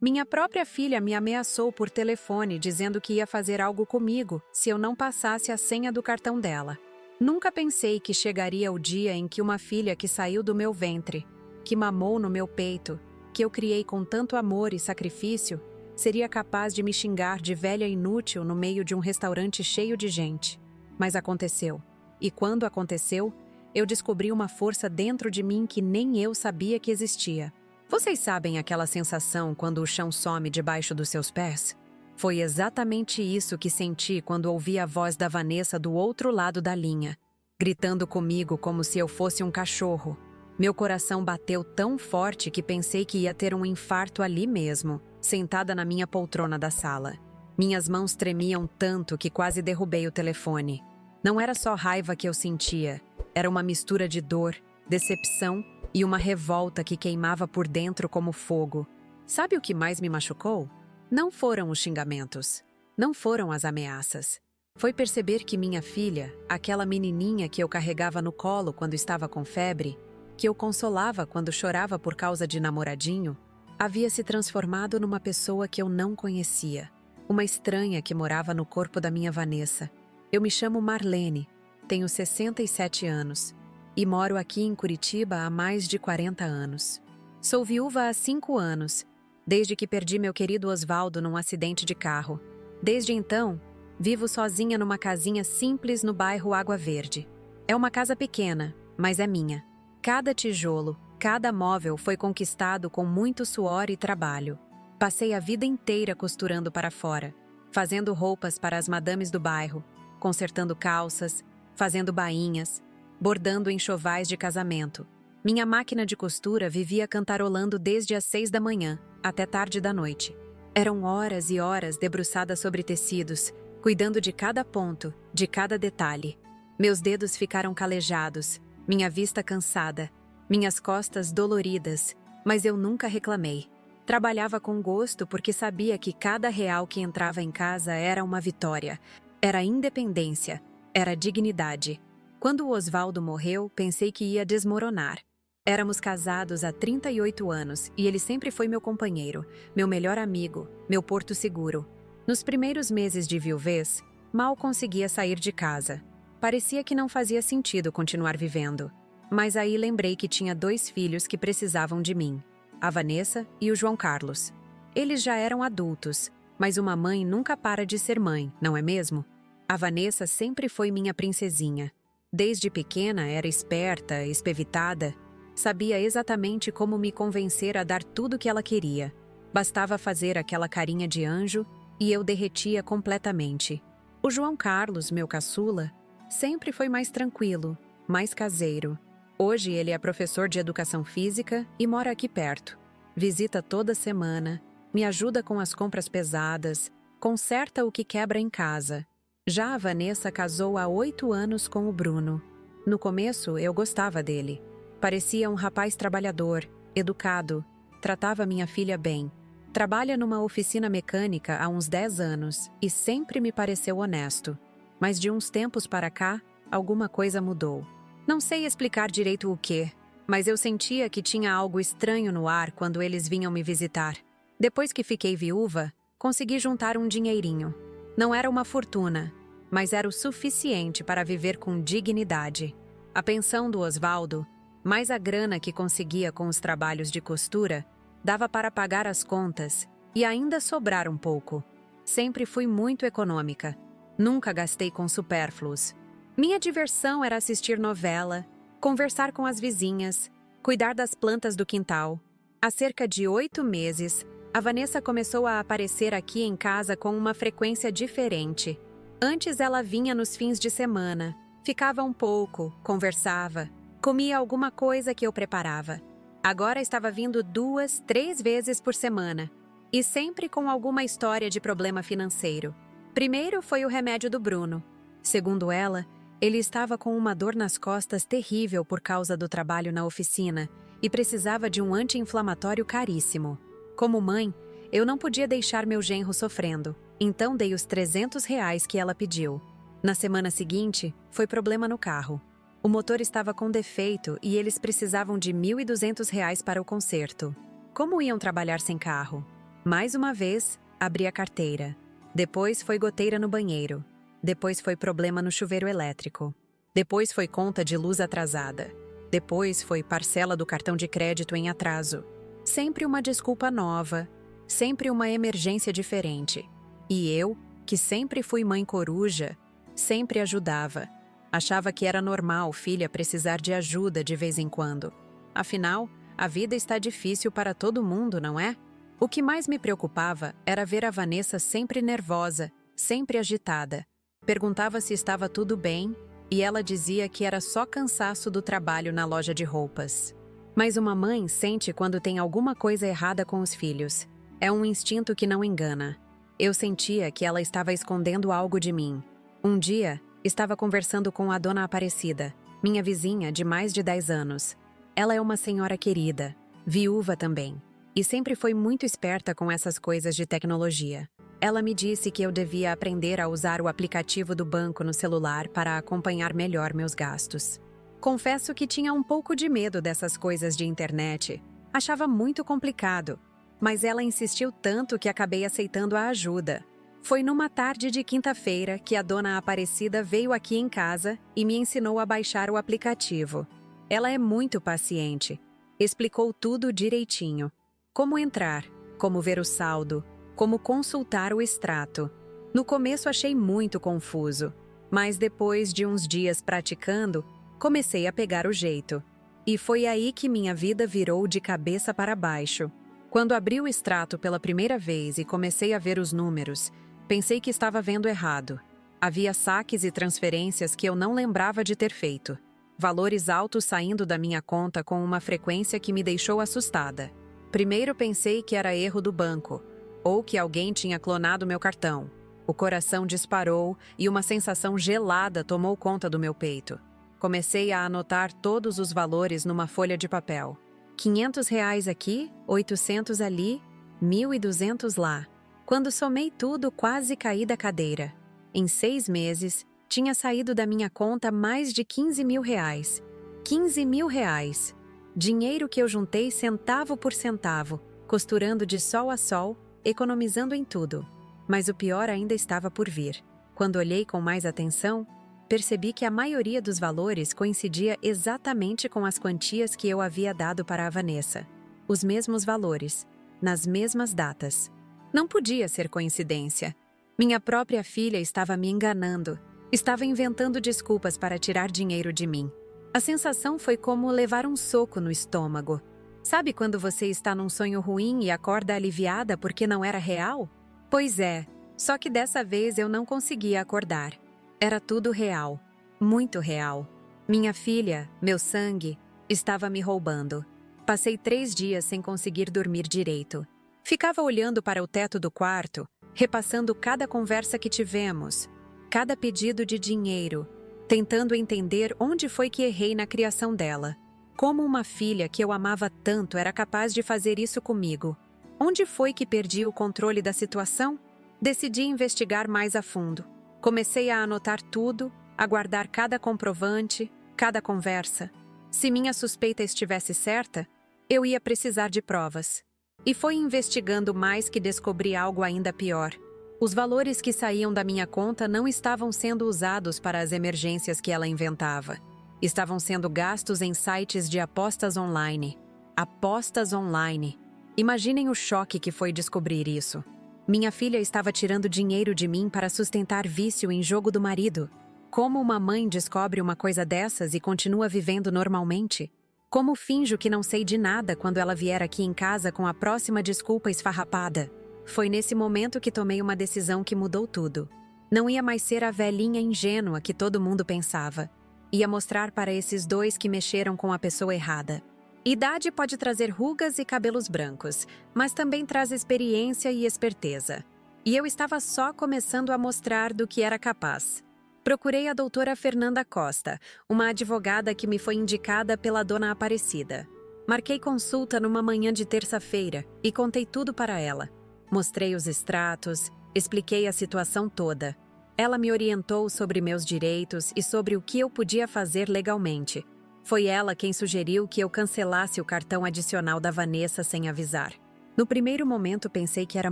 Minha própria filha me ameaçou por telefone dizendo que ia fazer algo comigo se eu não passasse a senha do cartão dela. Nunca pensei que chegaria o dia em que uma filha que saiu do meu ventre, que mamou no meu peito, que eu criei com tanto amor e sacrifício, seria capaz de me xingar de velha inútil no meio de um restaurante cheio de gente. Mas aconteceu. E quando aconteceu, eu descobri uma força dentro de mim que nem eu sabia que existia. Vocês sabem aquela sensação quando o chão some debaixo dos seus pés? Foi exatamente isso que senti quando ouvi a voz da Vanessa do outro lado da linha, gritando comigo como se eu fosse um cachorro. Meu coração bateu tão forte que pensei que ia ter um infarto ali mesmo, sentada na minha poltrona da sala. Minhas mãos tremiam tanto que quase derrubei o telefone. Não era só raiva que eu sentia, era uma mistura de dor, decepção e uma revolta que queimava por dentro como fogo. Sabe o que mais me machucou? Não foram os xingamentos, não foram as ameaças. Foi perceber que minha filha, aquela menininha que eu carregava no colo quando estava com febre, que eu consolava quando chorava por causa de namoradinho, havia se transformado numa pessoa que eu não conhecia, uma estranha que morava no corpo da minha Vanessa. Eu me chamo Marlene, tenho 67 anos e moro aqui em Curitiba há mais de 40 anos. Sou viúva há 5 anos, desde que perdi meu querido Osvaldo num acidente de carro. Desde então, vivo sozinha numa casinha simples no bairro Água Verde. É uma casa pequena, mas é minha. Cada tijolo, cada móvel foi conquistado com muito suor e trabalho. Passei a vida inteira costurando para fora, fazendo roupas para as madames do bairro, consertando calças, fazendo bainhas, bordando enxovais de casamento. Minha máquina de costura vivia cantarolando desde as 6 da manhã até tarde da noite. Eram horas e horas debruçada sobre tecidos, cuidando de cada ponto, de cada detalhe. Meus dedos ficaram calejados, minha vista cansada, minhas costas doloridas, mas eu nunca reclamei. Trabalhava com gosto porque sabia que cada real que entrava em casa era uma vitória, era independência, era dignidade. Quando o Osvaldo morreu, pensei que ia desmoronar. Éramos casados há 38 anos e ele sempre foi meu companheiro, meu melhor amigo, meu porto seguro. Nos primeiros meses de viuvez, mal conseguia sair de casa. Parecia que não fazia sentido continuar vivendo. Mas aí lembrei que tinha 2 filhos que precisavam de mim, a Vanessa e o João Carlos. Eles já eram adultos, mas uma mãe nunca para de ser mãe, não é mesmo? A Vanessa sempre foi minha princesinha. Desde pequena era esperta, espevitada. Sabia exatamente como me convencer a dar tudo o que ela queria. Bastava fazer aquela carinha de anjo e eu derretia completamente. O João Carlos, meu caçula, sempre foi mais tranquilo, mais caseiro. Hoje ele é professor de educação física e mora aqui perto. Visita toda semana, me ajuda com as compras pesadas, conserta o que quebra em casa. Já a Vanessa casou há 8 anos com o Bruno. No começo, eu gostava dele. Parecia um rapaz trabalhador, educado, tratava minha filha bem. Trabalha numa oficina mecânica há uns 10 anos e sempre me pareceu honesto. Mas de uns tempos para cá, alguma coisa mudou. Não sei explicar direito o quê, mas eu sentia que tinha algo estranho no ar quando eles vinham me visitar. Depois que fiquei viúva, consegui juntar um dinheirinho. Não era uma fortuna, mas era o suficiente para viver com dignidade. A pensão do Osvaldo, mais a grana que conseguia com os trabalhos de costura, dava para pagar as contas e ainda sobrar um pouco. Sempre fui muito econômica. Nunca gastei com supérfluos. Minha diversão era assistir novela, conversar com as vizinhas, cuidar das plantas do quintal. Há cerca de 8 meses, a Vanessa começou a aparecer aqui em casa com uma frequência diferente. Antes ela vinha nos fins de semana, ficava um pouco, conversava, comia alguma coisa que eu preparava. Agora estava vindo 2, 3 vezes por semana, e sempre com alguma história de problema financeiro. Primeiro foi o remédio do Bruno. Segundo ela, ele estava com uma dor nas costas terrível por causa do trabalho na oficina e precisava de um anti-inflamatório caríssimo. Como mãe, eu não podia deixar meu genro sofrendo, então dei os R$ 300 que ela pediu. Na semana seguinte, foi problema no carro. O motor estava com defeito e eles precisavam de R$ 1.200 para o conserto. Como iam trabalhar sem carro? Mais uma vez, abri a carteira. Depois foi goteira no banheiro. Depois foi problema no chuveiro elétrico. Depois foi conta de luz atrasada. Depois foi parcela do cartão de crédito em atraso. Sempre uma desculpa nova. Sempre uma emergência diferente. E eu, que sempre fui mãe coruja, sempre ajudava. Achava que era normal filha precisar de ajuda de vez em quando. Afinal, a vida está difícil para todo mundo, não é? O que mais me preocupava era ver a Vanessa sempre nervosa, sempre agitada. Perguntava se estava tudo bem e ela dizia que era só cansaço do trabalho na loja de roupas. Mas uma mãe sente quando tem alguma coisa errada com os filhos. É um instinto que não engana. Eu sentia que ela estava escondendo algo de mim. Um dia, estava conversando com a dona Aparecida, minha vizinha de mais de 10 anos. Ela é uma senhora querida, viúva também, e sempre foi muito esperta com essas coisas de tecnologia. Ela me disse que eu devia aprender a usar o aplicativo do banco no celular para acompanhar melhor meus gastos. Confesso que tinha um pouco de medo dessas coisas de internet. Achava muito complicado. Mas ela insistiu tanto que acabei aceitando a ajuda. Foi numa tarde de quinta-feira que a dona Aparecida veio aqui em casa e me ensinou a baixar o aplicativo. Ela é muito paciente. Explicou tudo direitinho. Como entrar, como ver o saldo, como consultar o extrato. No começo achei muito confuso, mas depois de uns dias praticando, comecei a pegar o jeito. E foi aí que minha vida virou de cabeça para baixo. Quando abri o extrato pela primeira vez e comecei a ver os números, pensei que estava vendo errado. Havia saques e transferências que eu não lembrava de ter feito. Valores altos saindo da minha conta com uma frequência que me deixou assustada. Primeiro pensei que era erro do banco, ou que alguém tinha clonado meu cartão. O coração disparou e uma sensação gelada tomou conta do meu peito. Comecei a anotar todos os valores numa folha de papel. R$ 500 aqui, 800 ali, 1.200 lá. Quando somei tudo, quase caí da cadeira. Em 6 meses, tinha saído da minha conta mais de R$ 15.000. R$ 15.000. Dinheiro que eu juntei centavo por centavo, costurando de sol a sol, economizando em tudo. Mas o pior ainda estava por vir. Quando olhei com mais atenção, percebi que a maioria dos valores coincidia exatamente com as quantias que eu havia dado para a Vanessa. Os mesmos valores, nas mesmas datas. Não podia ser coincidência. Minha própria filha estava me enganando. Estava inventando desculpas para tirar dinheiro de mim. A sensação foi como levar um soco no estômago. Sabe quando você está num sonho ruim e acorda aliviada porque não era real? Pois é, só que dessa vez eu não conseguia acordar. Era tudo real, muito real. Minha filha, meu sangue, estava me roubando. Passei 3 dias sem conseguir dormir direito. Ficava olhando para o teto do quarto, repassando cada conversa que tivemos, cada pedido de dinheiro, tentando entender onde foi que errei na criação dela. Como uma filha que eu amava tanto era capaz de fazer isso comigo? Onde foi que perdi o controle da situação? Decidi investigar mais a fundo. Comecei a anotar tudo, a guardar cada comprovante, cada conversa. Se minha suspeita estivesse certa, eu ia precisar de provas. E foi investigando mais que descobri algo ainda pior. Os valores que saíam da minha conta não estavam sendo usados para as emergências que ela inventava. Estavam sendo gastos em sites de apostas online. Apostas online. Imaginem o choque que foi descobrir isso. Minha filha estava tirando dinheiro de mim para sustentar vício em jogo do marido. Como uma mãe descobre uma coisa dessas e continua vivendo normalmente? Como finjo que não sei de nada quando ela vier aqui em casa com a próxima desculpa esfarrapada? Foi nesse momento que tomei uma decisão que mudou tudo. Não ia mais ser a velhinha ingênua que todo mundo pensava. Ia mostrar para esses dois que mexeram com a pessoa errada. Idade pode trazer rugas e cabelos brancos, mas também traz experiência e esperteza. E eu estava só começando a mostrar do que era capaz. Procurei a doutora Fernanda Costa, uma advogada que me foi indicada pela dona Aparecida. Marquei consulta numa manhã de terça-feira e contei tudo para ela. Mostrei os extratos, expliquei a situação toda. Ela me orientou sobre meus direitos e sobre o que eu podia fazer legalmente. Foi ela quem sugeriu que eu cancelasse o cartão adicional da Vanessa sem avisar. No primeiro momento pensei que era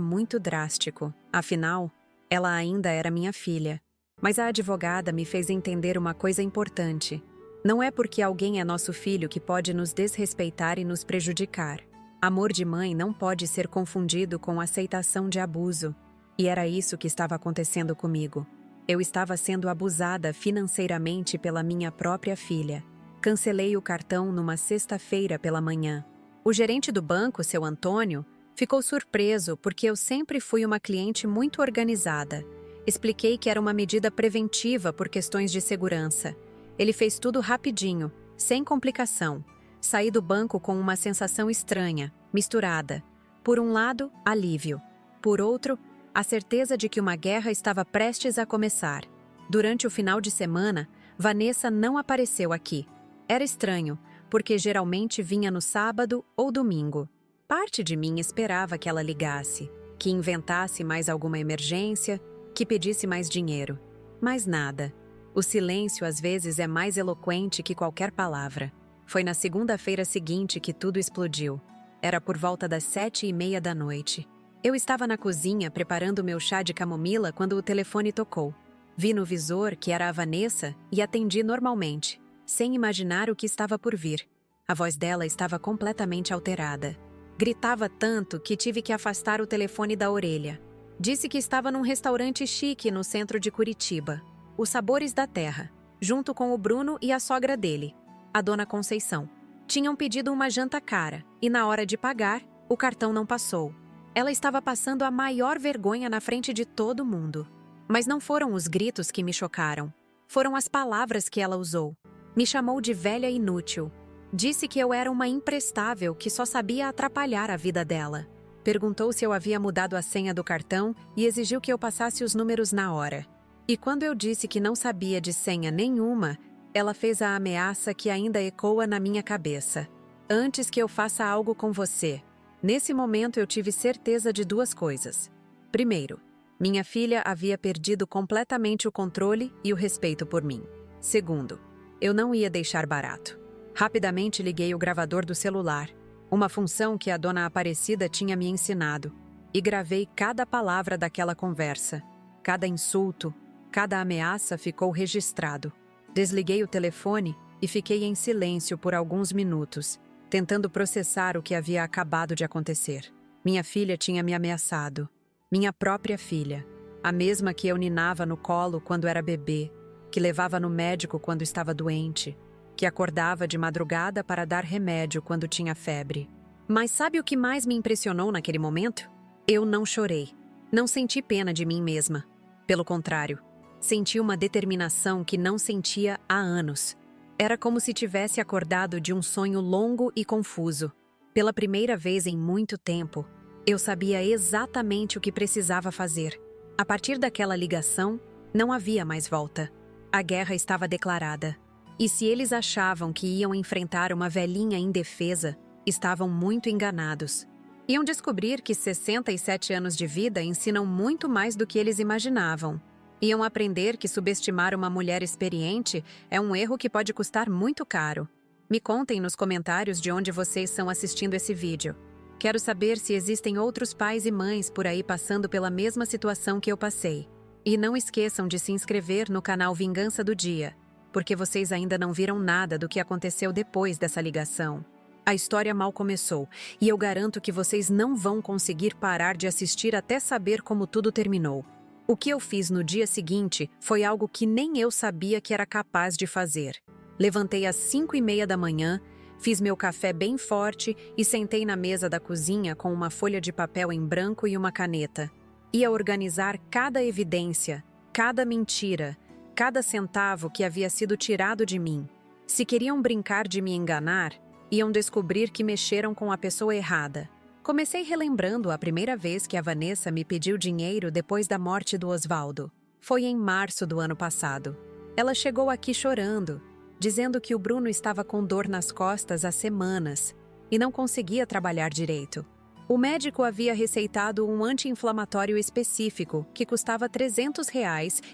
muito drástico, afinal, ela ainda era minha filha. Mas a advogada me fez entender uma coisa importante. Não é porque alguém é nosso filho que pode nos desrespeitar e nos prejudicar. Amor de mãe não pode ser confundido com aceitação de abuso. E era isso que estava acontecendo comigo. Eu estava sendo abusada financeiramente pela minha própria filha. Cancelei o cartão numa sexta-feira pela manhã. O gerente do banco, seu Antônio, ficou surpreso porque eu sempre fui uma cliente muito organizada. Expliquei que era uma medida preventiva por questões de segurança. Ele fez tudo rapidinho, sem complicação. Saí do banco com uma sensação estranha, misturada. Por um lado, alívio. Por outro, a certeza de que uma guerra estava prestes a começar. Durante o final de semana, Vanessa não apareceu aqui. Era estranho, porque geralmente vinha no sábado ou domingo. Parte de mim esperava que ela ligasse, que inventasse mais alguma emergência, que pedisse mais dinheiro. Mas nada. O silêncio às vezes é mais eloquente que qualquer palavra. Foi na segunda-feira seguinte que tudo explodiu. Era por volta das 7:30 da noite. Eu estava na cozinha preparando meu chá de camomila quando o telefone tocou. Vi no visor que era a Vanessa e atendi normalmente, sem imaginar o que estava por vir. A voz dela estava completamente alterada. Gritava tanto que tive que afastar o telefone da orelha. Disse que estava num restaurante chique no centro de Curitiba, Os Sabores da Terra, junto com o Bruno e a sogra dele, a dona Conceição. Tinham pedido uma janta cara e na hora de pagar, o cartão não passou. Ela estava passando a maior vergonha na frente de todo mundo. Mas não foram os gritos que me chocaram. Foram as palavras que ela usou. Me chamou de velha inútil. Disse que eu era uma imprestável que só sabia atrapalhar a vida dela. Perguntou se eu havia mudado a senha do cartão e exigiu que eu passasse os números na hora. E quando eu disse que não sabia de senha nenhuma, ela fez a ameaça que ainda ecoa na minha cabeça. Antes que eu faça algo com você. Nesse momento eu tive certeza de duas coisas. Primeiro, minha filha havia perdido completamente o controle e o respeito por mim. Segundo, eu não ia deixar barato. Rapidamente liguei o gravador do celular, uma função que a dona Aparecida tinha me ensinado, e gravei cada palavra daquela conversa. Cada insulto, cada ameaça ficou registrado. Desliguei o telefone e fiquei em silêncio por alguns minutos, tentando processar o que havia acabado de acontecer. Minha filha tinha me ameaçado. Minha própria filha, a mesma que eu ninava no colo quando era bebê, que levava no médico quando estava doente, que acordava de madrugada para dar remédio quando tinha febre. Mas sabe o que mais me impressionou naquele momento? Eu não chorei. Não senti pena de mim mesma. Pelo contrário, senti uma determinação que não sentia há anos. Era como se tivesse acordado de um sonho longo e confuso. Pela primeira vez em muito tempo, eu sabia exatamente o que precisava fazer. A partir daquela ligação, não havia mais volta. A guerra estava declarada. E se eles achavam que iam enfrentar uma velhinha indefesa, estavam muito enganados. Iam descobrir que 67 anos de vida ensinam muito mais do que eles imaginavam. Iam aprender que subestimar uma mulher experiente é um erro que pode custar muito caro. Me contem nos comentários de onde vocês estão assistindo esse vídeo. Quero saber se existem outros pais e mães por aí passando pela mesma situação que eu passei. E não esqueçam de se inscrever no canal Vingança do Dia, porque vocês ainda não viram nada do que aconteceu depois dessa ligação. A história mal começou, e eu garanto que vocês não vão conseguir parar de assistir até saber como tudo terminou. O que eu fiz no dia seguinte foi algo que nem eu sabia que era capaz de fazer. Levantei às 5:30 da manhã, fiz meu café bem forte e sentei na mesa da cozinha com uma folha de papel em branco e uma caneta. Ia organizar cada evidência, cada mentira, cada centavo que havia sido tirado de mim. Se queriam brincar de me enganar, iam descobrir que mexeram com a pessoa errada. Comecei relembrando a primeira vez que a Vanessa me pediu dinheiro depois da morte do Osvaldo. Foi em março do ano passado. Ela chegou aqui chorando, dizendo que o Bruno estava com dor nas costas há semanas e não conseguia trabalhar direito. O médico havia receitado um anti-inflamatório específico que custava R$ 300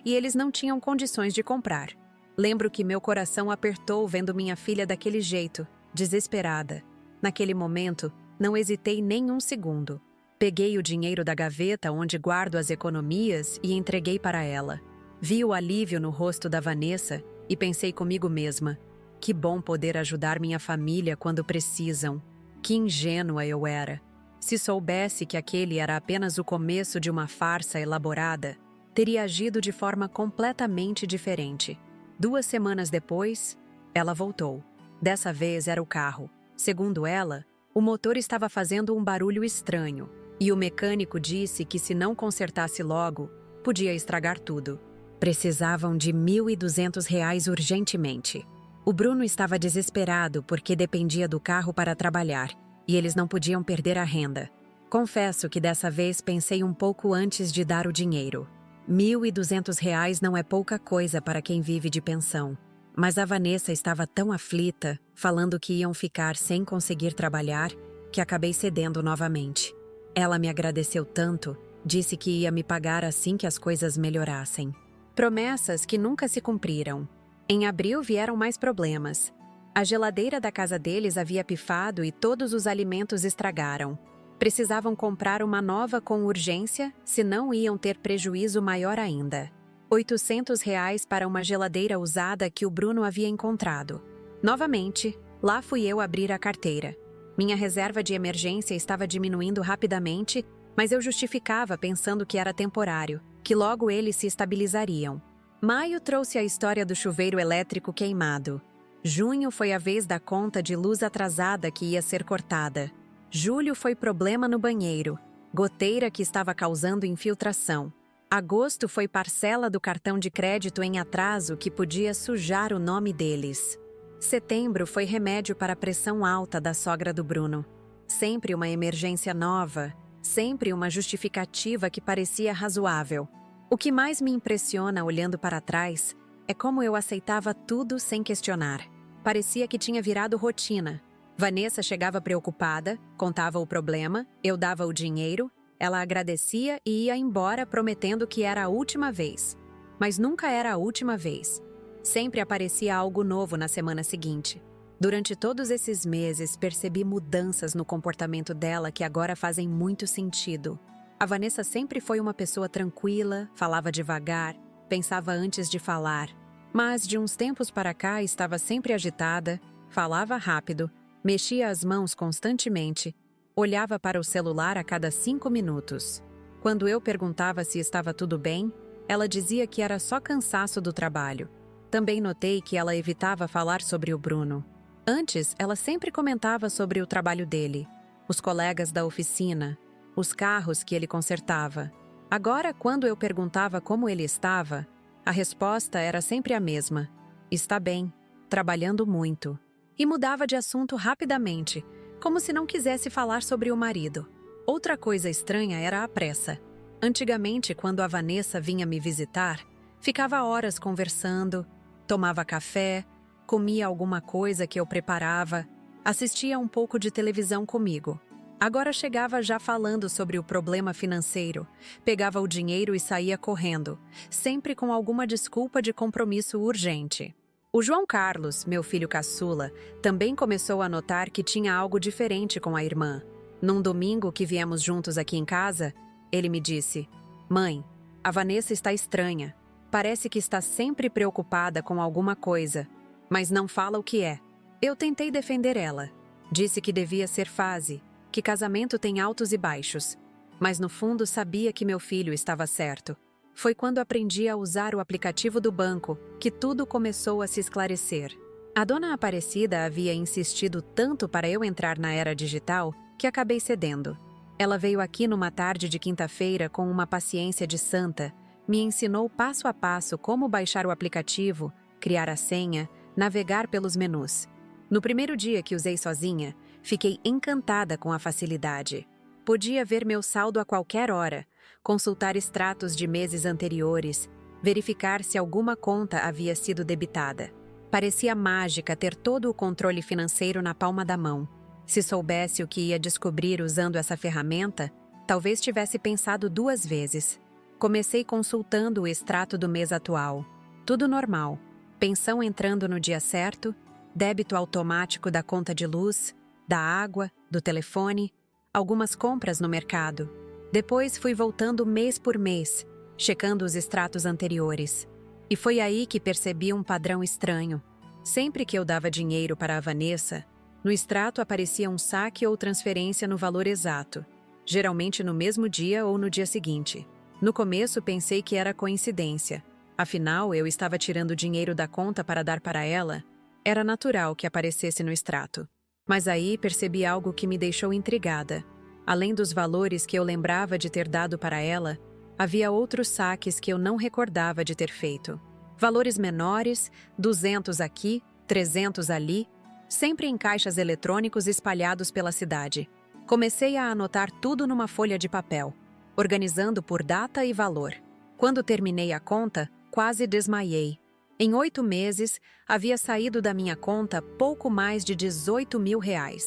e eles não tinham condições de comprar. Lembro que meu coração apertou vendo minha filha daquele jeito, desesperada. Naquele momento, Não hesitei nem um segundo. Peguei o dinheiro da gaveta onde guardo as economias e entreguei para ela. Vi o alívio no rosto da Vanessa e pensei comigo mesma: que bom poder ajudar minha família quando precisam. Que ingênua eu era. Se soubesse que aquele era apenas o começo de uma farsa elaborada, teria agido de forma completamente diferente. 2 semanas depois, ela voltou. Dessa vez era o carro. Segundo ela, o motor estava fazendo um barulho estranho, e o mecânico disse que se não consertasse logo, podia estragar tudo. Precisavam de R$ 1.200 urgentemente. O Bruno estava desesperado porque dependia do carro para trabalhar, e eles não podiam perder a renda. Confesso que dessa vez pensei um pouco antes de dar o dinheiro. R$ 1.200 não é pouca coisa para quem vive de pensão. Mas a Vanessa estava tão aflita, falando que iam ficar sem conseguir trabalhar, que acabei cedendo novamente. Ela me agradeceu tanto, disse que ia me pagar assim que as coisas melhorassem. Promessas que nunca se cumpriram. Em abril vieram mais problemas. A geladeira da casa deles havia pifado e todos os alimentos estragaram. Precisavam comprar uma nova com urgência, senão iam ter prejuízo maior ainda. R$ 800 para uma geladeira usada que o Bruno havia encontrado. Novamente, lá fui eu abrir a carteira. Minha reserva de emergência estava diminuindo rapidamente, mas eu justificava pensando que era temporário, que logo eles se estabilizariam. Maio trouxe a história do chuveiro elétrico queimado. Junho foi a vez da conta de luz atrasada que ia ser cortada. Julho foi problema no banheiro, goteira que estava causando infiltração. Agosto foi parcela do cartão de crédito em atraso que podia sujar o nome deles. Setembro foi remédio para a pressão alta da sogra do Bruno. Sempre uma emergência nova, sempre uma justificativa que parecia razoável. O que mais me impressiona olhando para trás é como eu aceitava tudo sem questionar. Parecia que tinha virado rotina. Vanessa chegava preocupada, contava o problema, eu dava o dinheiro, ela agradecia e ia embora prometendo que era a última vez. Mas nunca era a última vez. Sempre aparecia algo novo na semana seguinte. Durante todos esses meses, percebi mudanças no comportamento dela que agora fazem muito sentido. A Vanessa sempre foi uma pessoa tranquila, falava devagar, pensava antes de falar. Mas de uns tempos para cá estava sempre agitada, falava rápido, mexia as mãos constantemente, olhava para o celular a cada 5 minutos. Quando eu perguntava se estava tudo bem, ela dizia que era só cansaço do trabalho. Também notei que ela evitava falar sobre o Bruno. Antes, ela sempre comentava sobre o trabalho dele, os colegas da oficina, os carros que ele consertava. Agora, quando eu perguntava como ele estava, a resposta era sempre a mesma: está bem, trabalhando muito. E mudava de assunto rapidamente, como se não quisesse falar sobre o marido. Outra coisa estranha era a pressa. Antigamente, quando a Vanessa vinha me visitar, ficava horas conversando, tomava café, comia alguma coisa que eu preparava, assistia um pouco de televisão comigo. Agora chegava já falando sobre o problema financeiro, pegava o dinheiro e saía correndo, sempre com alguma desculpa de compromisso urgente. O João Carlos, meu filho caçula, também começou a notar que tinha algo diferente com a irmã. Num domingo que viemos juntos aqui em casa, ele me disse: "Mãe, a Vanessa está estranha. Parece que está sempre preocupada com alguma coisa, mas não fala o que é." Eu tentei defender ela. Disse que devia ser fase, que casamento tem altos e baixos. Mas no fundo sabia que meu filho estava certo. Foi quando aprendi a usar o aplicativo do banco que tudo começou a se esclarecer. A dona Aparecida havia insistido tanto para eu entrar na era digital que acabei cedendo. Ela veio aqui numa tarde de quinta-feira com uma paciência de santa, me ensinou passo a passo como baixar o aplicativo, criar a senha, navegar pelos menus. No primeiro dia que usei sozinha, fiquei encantada com a facilidade. Podia ver meu saldo a qualquer hora, consultar extratos de meses anteriores, verificar se alguma conta havia sido debitada. Parecia mágica ter todo o controle financeiro na palma da mão. Se soubesse o que ia descobrir usando essa ferramenta, talvez tivesse pensado 2 vezes. Comecei consultando o extrato do mês atual. Tudo normal. Pensão entrando no dia certo, débito automático da conta de luz, da água, do telefone, algumas compras no mercado. Depois fui voltando mês por mês, checando os extratos anteriores. E foi aí que percebi um padrão estranho. Sempre que eu dava dinheiro para a Vanessa, no extrato aparecia um saque ou transferência no valor exato, geralmente no mesmo dia ou no dia seguinte. No começo pensei que era coincidência. Afinal, eu estava tirando dinheiro da conta para dar para ela. Era natural que aparecesse no extrato. Mas aí percebi algo que me deixou intrigada. Além dos valores que eu lembrava de ter dado para ela, havia outros saques que eu não recordava de ter feito. Valores menores, 200 aqui, 300 ali, sempre em caixas eletrônicos espalhados pela cidade. Comecei a anotar tudo numa folha de papel, organizando por data e valor. Quando terminei a conta, quase desmaiei. Em 8 meses, havia saído da minha conta pouco mais de R$ 18.000. R$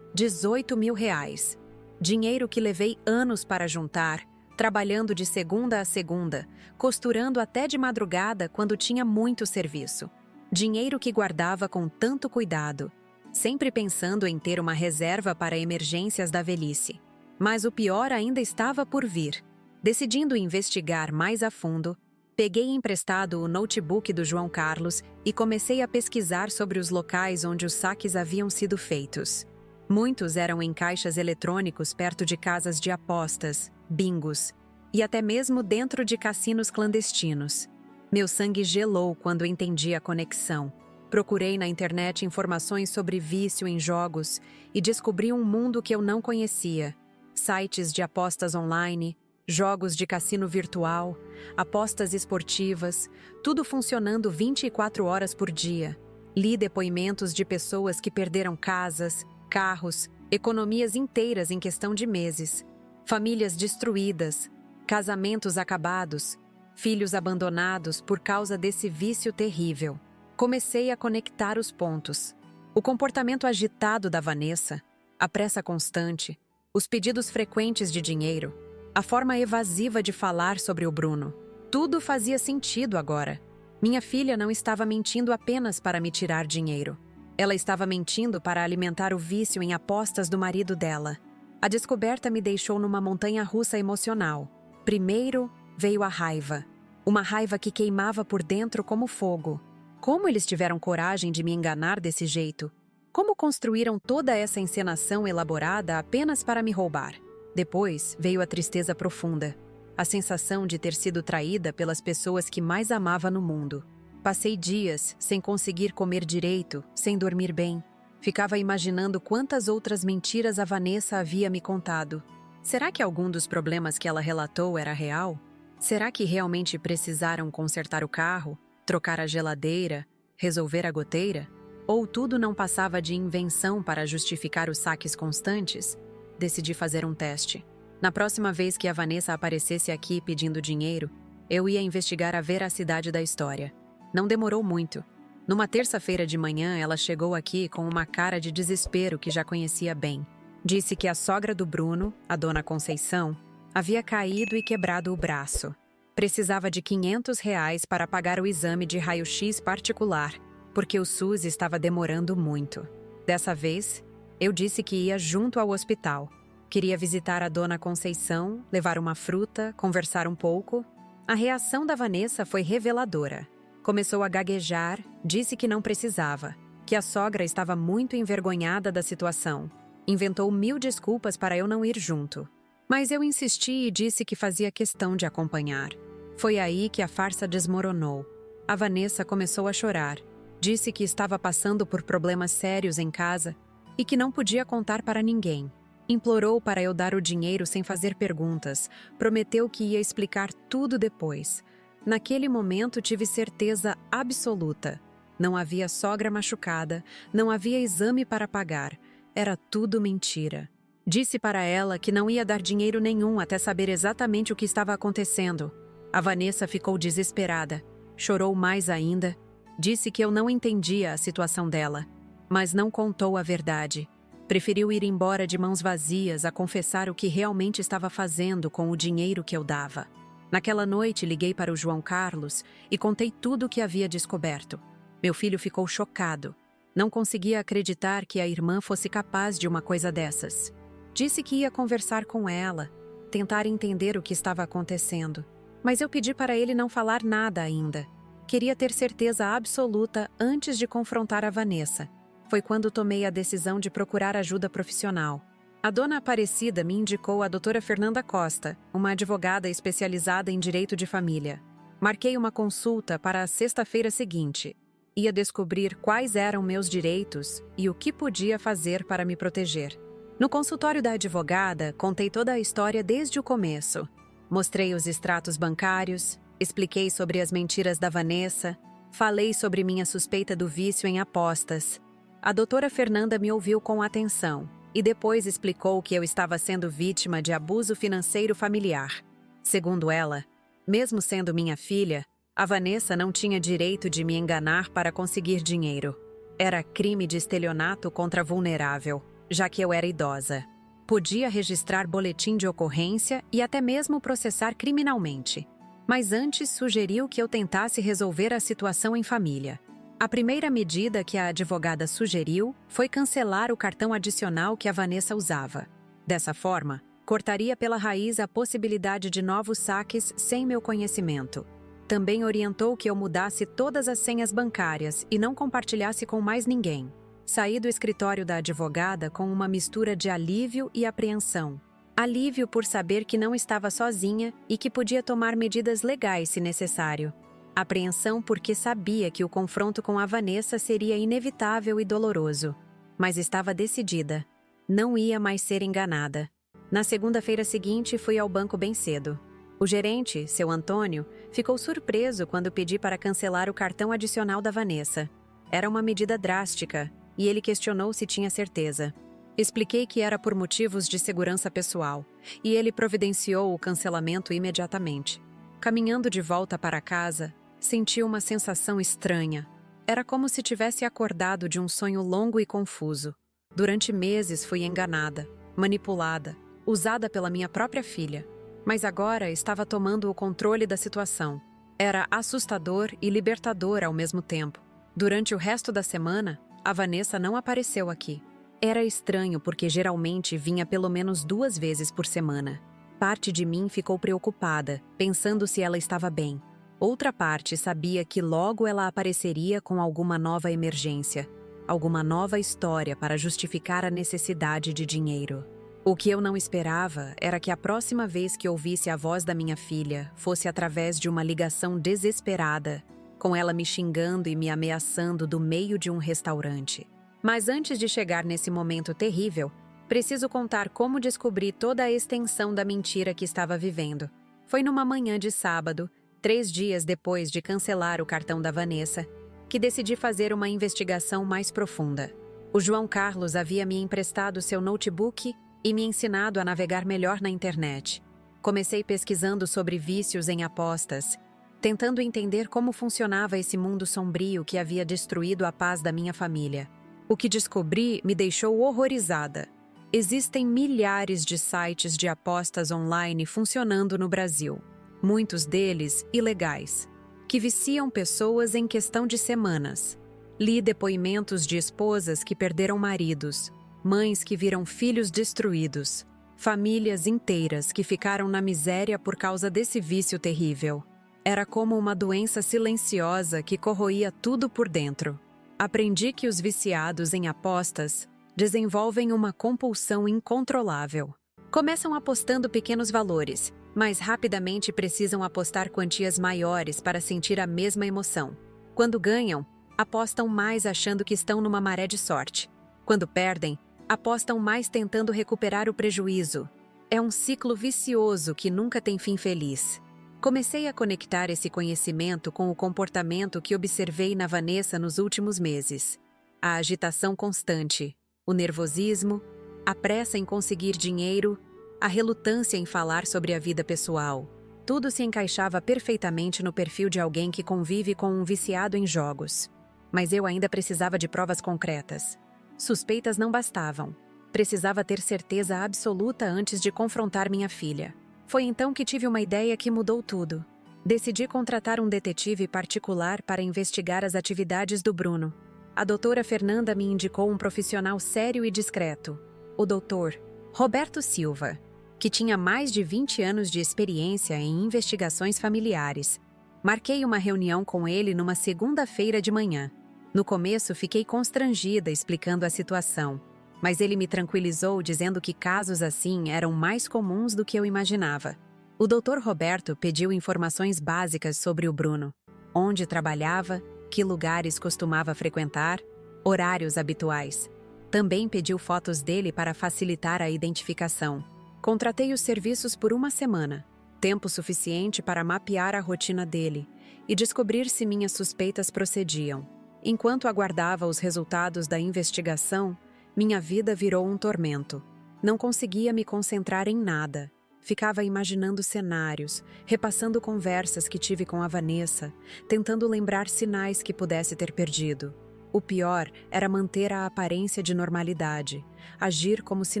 18.000. Dinheiro que levei anos para juntar, trabalhando de segunda a segunda, costurando até de madrugada quando tinha muito serviço. Dinheiro que guardava com tanto cuidado, sempre pensando em ter uma reserva para emergências da velhice. Mas o pior ainda estava por vir. Decidindo investigar mais a fundo, peguei emprestado o notebook do João Carlos e comecei a pesquisar sobre os locais onde os saques haviam sido feitos. Muitos eram em caixas eletrônicos perto de casas de apostas, bingos e até mesmo dentro de cassinos clandestinos. Meu sangue gelou quando entendi a conexão. Procurei na internet informações sobre vício em jogos e descobri um mundo que eu não conhecia. Sites de apostas online, jogos de cassino virtual, apostas esportivas, tudo funcionando 24 horas por dia. Li depoimentos de pessoas que perderam casas, carros, economias inteiras em questão de meses. Famílias destruídas, casamentos acabados, filhos abandonados por causa desse vício terrível. Comecei a conectar os pontos. O comportamento agitado da Vanessa, a pressa constante, os pedidos frequentes de dinheiro, a forma evasiva de falar sobre o Bruno. Tudo fazia sentido agora. Minha filha não estava mentindo apenas para me tirar dinheiro. Ela estava mentindo para alimentar o vício em apostas do marido dela. A descoberta me deixou numa montanha-russa emocional. Primeiro veio a raiva. Uma raiva que queimava por dentro como fogo. Como eles tiveram coragem de me enganar desse jeito? Como construíram toda essa encenação elaborada apenas para me roubar? Depois veio a tristeza profunda. A sensação de ter sido traída pelas pessoas que mais amava no mundo. Passei dias sem conseguir comer direito, sem dormir bem. Ficava imaginando quantas outras mentiras a Vanessa havia me contado. Será que algum dos problemas que ela relatou era real? Será que realmente precisaram consertar o carro, trocar a geladeira, resolver a goteira? Ou tudo não passava de invenção para justificar os saques constantes? Decidi fazer um teste. Na próxima vez que a Vanessa aparecesse aqui pedindo dinheiro, eu ia investigar a veracidade da história. Não demorou muito. Numa terça-feira de manhã, ela chegou aqui com uma cara de desespero que já conhecia bem. Disse que a sogra do Bruno, a dona Conceição, havia caído e quebrado o braço. Precisava de R$ 500 para pagar o exame de raio-x particular, porque o SUS estava demorando muito. Dessa vez, eu disse que ia junto ao hospital. Queria visitar a dona Conceição, levar uma fruta, conversar um pouco. A reação da Vanessa foi reveladora. Começou a gaguejar, disse que não precisava, que a sogra estava muito envergonhada da situação. Inventou 1000 desculpas para eu não ir junto. Mas eu insisti e disse que fazia questão de acompanhar. Foi aí que a farsa desmoronou. A Vanessa começou a chorar. Disse que estava passando por problemas sérios em casa e que não podia contar para ninguém. Implorou para eu dar o dinheiro sem fazer perguntas. Prometeu que ia explicar tudo depois. Naquele momento tive certeza absoluta. Não havia sogra machucada, não havia exame para pagar. Era tudo mentira. Disse para ela que não ia dar dinheiro nenhum até saber exatamente o que estava acontecendo. A Vanessa ficou desesperada. Chorou mais ainda. Disse que eu não entendia a situação dela, mas não contou a verdade. Preferiu ir embora de mãos vazias a confessar o que realmente estava fazendo com o dinheiro que eu dava. Naquela noite, liguei para o João Carlos e contei tudo o que havia descoberto. Meu filho ficou chocado. Não conseguia acreditar que a irmã fosse capaz de uma coisa dessas. Disse que ia conversar com ela, tentar entender o que estava acontecendo. Mas eu pedi para ele não falar nada ainda. Queria ter certeza absoluta antes de confrontar a Vanessa. Foi quando tomei a decisão de procurar ajuda profissional. A dona Aparecida me indicou a doutora Fernanda Costa, uma advogada especializada em direito de família. Marquei uma consulta para a sexta-feira seguinte. Ia descobrir quais eram meus direitos e o que podia fazer para me proteger. No consultório da advogada, contei toda a história desde o começo. Mostrei os extratos bancários, expliquei sobre as mentiras da Vanessa, falei sobre minha suspeita do vício em apostas. A doutora Fernanda me ouviu com atenção e depois explicou que eu estava sendo vítima de abuso financeiro familiar. Segundo ela, mesmo sendo minha filha, a Vanessa não tinha direito de me enganar para conseguir dinheiro. Era crime de estelionato contra vulnerável, já que eu era idosa. Podia registrar boletim de ocorrência e até mesmo processar criminalmente. Mas antes sugeriu que eu tentasse resolver a situação em família. A primeira medida que a advogada sugeriu foi cancelar o cartão adicional que a Vanessa usava. Dessa forma, cortaria pela raiz a possibilidade de novos saques sem meu conhecimento. Também orientou que eu mudasse todas as senhas bancárias e não compartilhasse com mais ninguém. Saí do escritório da advogada com uma mistura de alívio e apreensão. Alívio por saber que não estava sozinha e que podia tomar medidas legais se necessário. Apreensão porque sabia que o confronto com a Vanessa seria inevitável e doloroso. Mas estava decidida. Não ia mais ser enganada. Na segunda-feira seguinte, fui ao banco bem cedo. O gerente, seu Antônio, ficou surpreso quando pedi para cancelar o cartão adicional da Vanessa. Era uma medida drástica, e ele questionou se tinha certeza. Expliquei que era por motivos de segurança pessoal, e ele providenciou o cancelamento imediatamente. Caminhando de volta para casa, senti uma sensação estranha. Era como se tivesse acordado de um sonho longo e confuso. Durante meses fui enganada, manipulada, usada pela minha própria filha. Mas agora estava tomando o controle da situação. Era assustador e libertador ao mesmo tempo. Durante o resto da semana, a Vanessa não apareceu aqui. Era estranho porque geralmente vinha pelo menos 2 vezes por semana. Parte de mim ficou preocupada, pensando se ela estava bem. Outra parte sabia que logo ela apareceria com alguma nova emergência, alguma nova história para justificar a necessidade de dinheiro. O que eu não esperava era que a próxima vez que ouvisse a voz da minha filha fosse através de uma ligação desesperada, com ela me xingando e me ameaçando do meio de um restaurante. Mas antes de chegar nesse momento terrível, preciso contar como descobri toda a extensão da mentira que estava vivendo. Foi numa manhã de sábado, 3 dias depois de cancelar o cartão da Vanessa, que decidi fazer uma investigação mais profunda. O João Carlos havia me emprestado seu notebook e me ensinado a navegar melhor na internet. Comecei pesquisando sobre vícios em apostas, tentando entender como funcionava esse mundo sombrio que havia destruído a paz da minha família. O que descobri me deixou horrorizada. Existem milhares de sites de apostas online funcionando no Brasil, muitos deles ilegais, que viciam pessoas em questão de semanas. Li depoimentos de esposas que perderam maridos, mães que viram filhos destruídos, famílias inteiras que ficaram na miséria por causa desse vício terrível. Era como uma doença silenciosa que corroía tudo por dentro. Aprendi que os viciados em apostas desenvolvem uma compulsão incontrolável. Começam apostando pequenos valores, mas rapidamente precisam apostar quantias maiores para sentir a mesma emoção. Quando ganham, apostam mais achando que estão numa maré de sorte. Quando perdem, apostam mais tentando recuperar o prejuízo. É um ciclo vicioso que nunca tem fim feliz. Comecei a conectar esse conhecimento com o comportamento que observei na Vanessa nos últimos meses. A agitação constante, o nervosismo, a pressa em conseguir dinheiro, a relutância em falar sobre a vida pessoal. Tudo se encaixava perfeitamente no perfil de alguém que convive com um viciado em jogos. Mas eu ainda precisava de provas concretas. Suspeitas não bastavam. Precisava ter certeza absoluta antes de confrontar minha filha. Foi então que tive uma ideia que mudou tudo. Decidi contratar um detetive particular para investigar as atividades do Bruno. a doutora Fernanda me indicou um profissional sério e discreto, o doutor Roberto Silva, que tinha mais de 20 anos de experiência em investigações familiares. Marquei uma reunião com ele numa segunda-feira de manhã. No começo, fiquei constrangida explicando a situação, mas ele me tranquilizou dizendo que casos assim eram mais comuns do que eu imaginava. O Dr. Roberto pediu informações básicas sobre o Bruno: onde trabalhava, que lugares costumava frequentar, horários habituais. Também pediu fotos dele para facilitar a identificação. Contratei os serviços por uma semana, tempo suficiente para mapear a rotina dele e descobrir se minhas suspeitas procediam. Enquanto aguardava os resultados da investigação, minha vida virou um tormento. Não conseguia me concentrar em nada. Ficava imaginando cenários, repassando conversas que tive com a Vanessa, tentando lembrar sinais que pudesse ter perdido. O pior era manter a aparência de normalidade, agir como se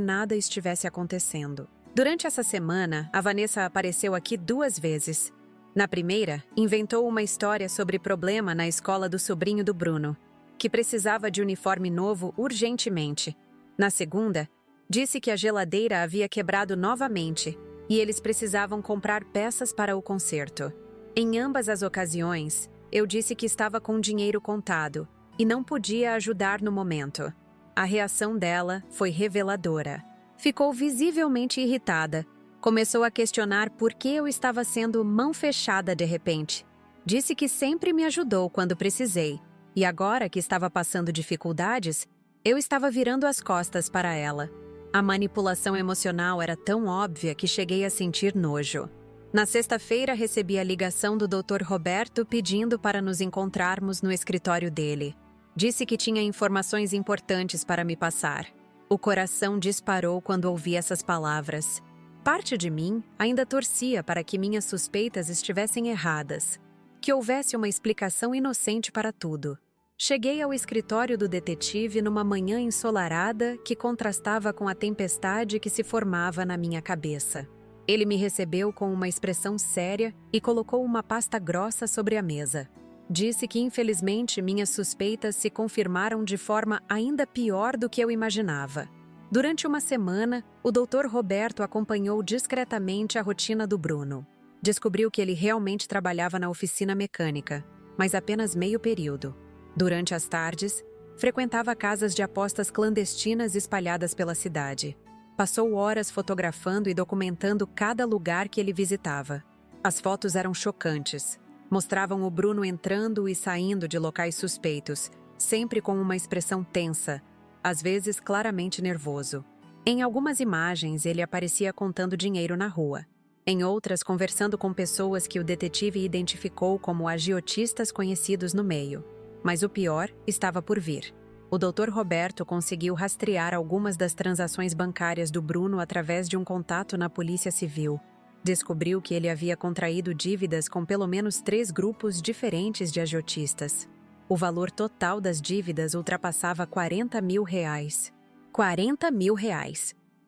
nada estivesse acontecendo. Durante essa semana, a Vanessa apareceu aqui 2 vezes. Na primeira, inventou uma história sobre problema na escola do sobrinho do Bruno, que precisava de uniforme novo urgentemente. Na segunda, disse que a geladeira havia quebrado novamente e eles precisavam comprar peças para o conserto. Em ambas as ocasiões, eu disse que estava com dinheiro contado e não podia ajudar no momento. A reação dela foi reveladora. Ficou visivelmente irritada. Começou a questionar por que eu estava sendo mão fechada de repente. Disse que sempre me ajudou quando precisei, e agora que estava passando dificuldades, eu estava virando as costas para ela. A manipulação emocional era tão óbvia que cheguei a sentir nojo. Na sexta-feira, recebi a ligação do Dr. Roberto pedindo para nos encontrarmos no escritório dele. Disse que tinha informações importantes para me passar. O coração disparou quando ouvi essas palavras. Parte de mim ainda torcia para que minhas suspeitas estivessem erradas, que houvesse uma explicação inocente para tudo. Cheguei ao escritório do detetive numa manhã ensolarada que contrastava com a tempestade que se formava na minha cabeça. Ele me recebeu com uma expressão séria e colocou uma pasta grossa sobre a mesa. Disse que, infelizmente, minhas suspeitas se confirmaram de forma ainda pior do que eu imaginava. Durante uma semana, o Dr. Roberto acompanhou discretamente a rotina do Bruno. Descobriu que ele realmente trabalhava na oficina mecânica, mas apenas meio período. Durante as tardes, frequentava casas de apostas clandestinas espalhadas pela cidade. Passou horas fotografando e documentando cada lugar que ele visitava. As fotos eram chocantes. Mostravam o Bruno entrando e saindo de locais suspeitos, sempre com uma expressão tensa, às vezes claramente nervoso. Em algumas imagens, ele aparecia contando dinheiro na rua. Em outras, conversando com pessoas que o detetive identificou como agiotistas conhecidos no meio. Mas o pior estava por vir. O Dr. Roberto conseguiu rastrear algumas das transações bancárias do Bruno através de um contato na Polícia Civil. Descobriu que ele havia contraído dívidas com pelo menos 3 grupos diferentes de agiotistas. O valor total das dívidas ultrapassava R$40 mil. R$40 mil.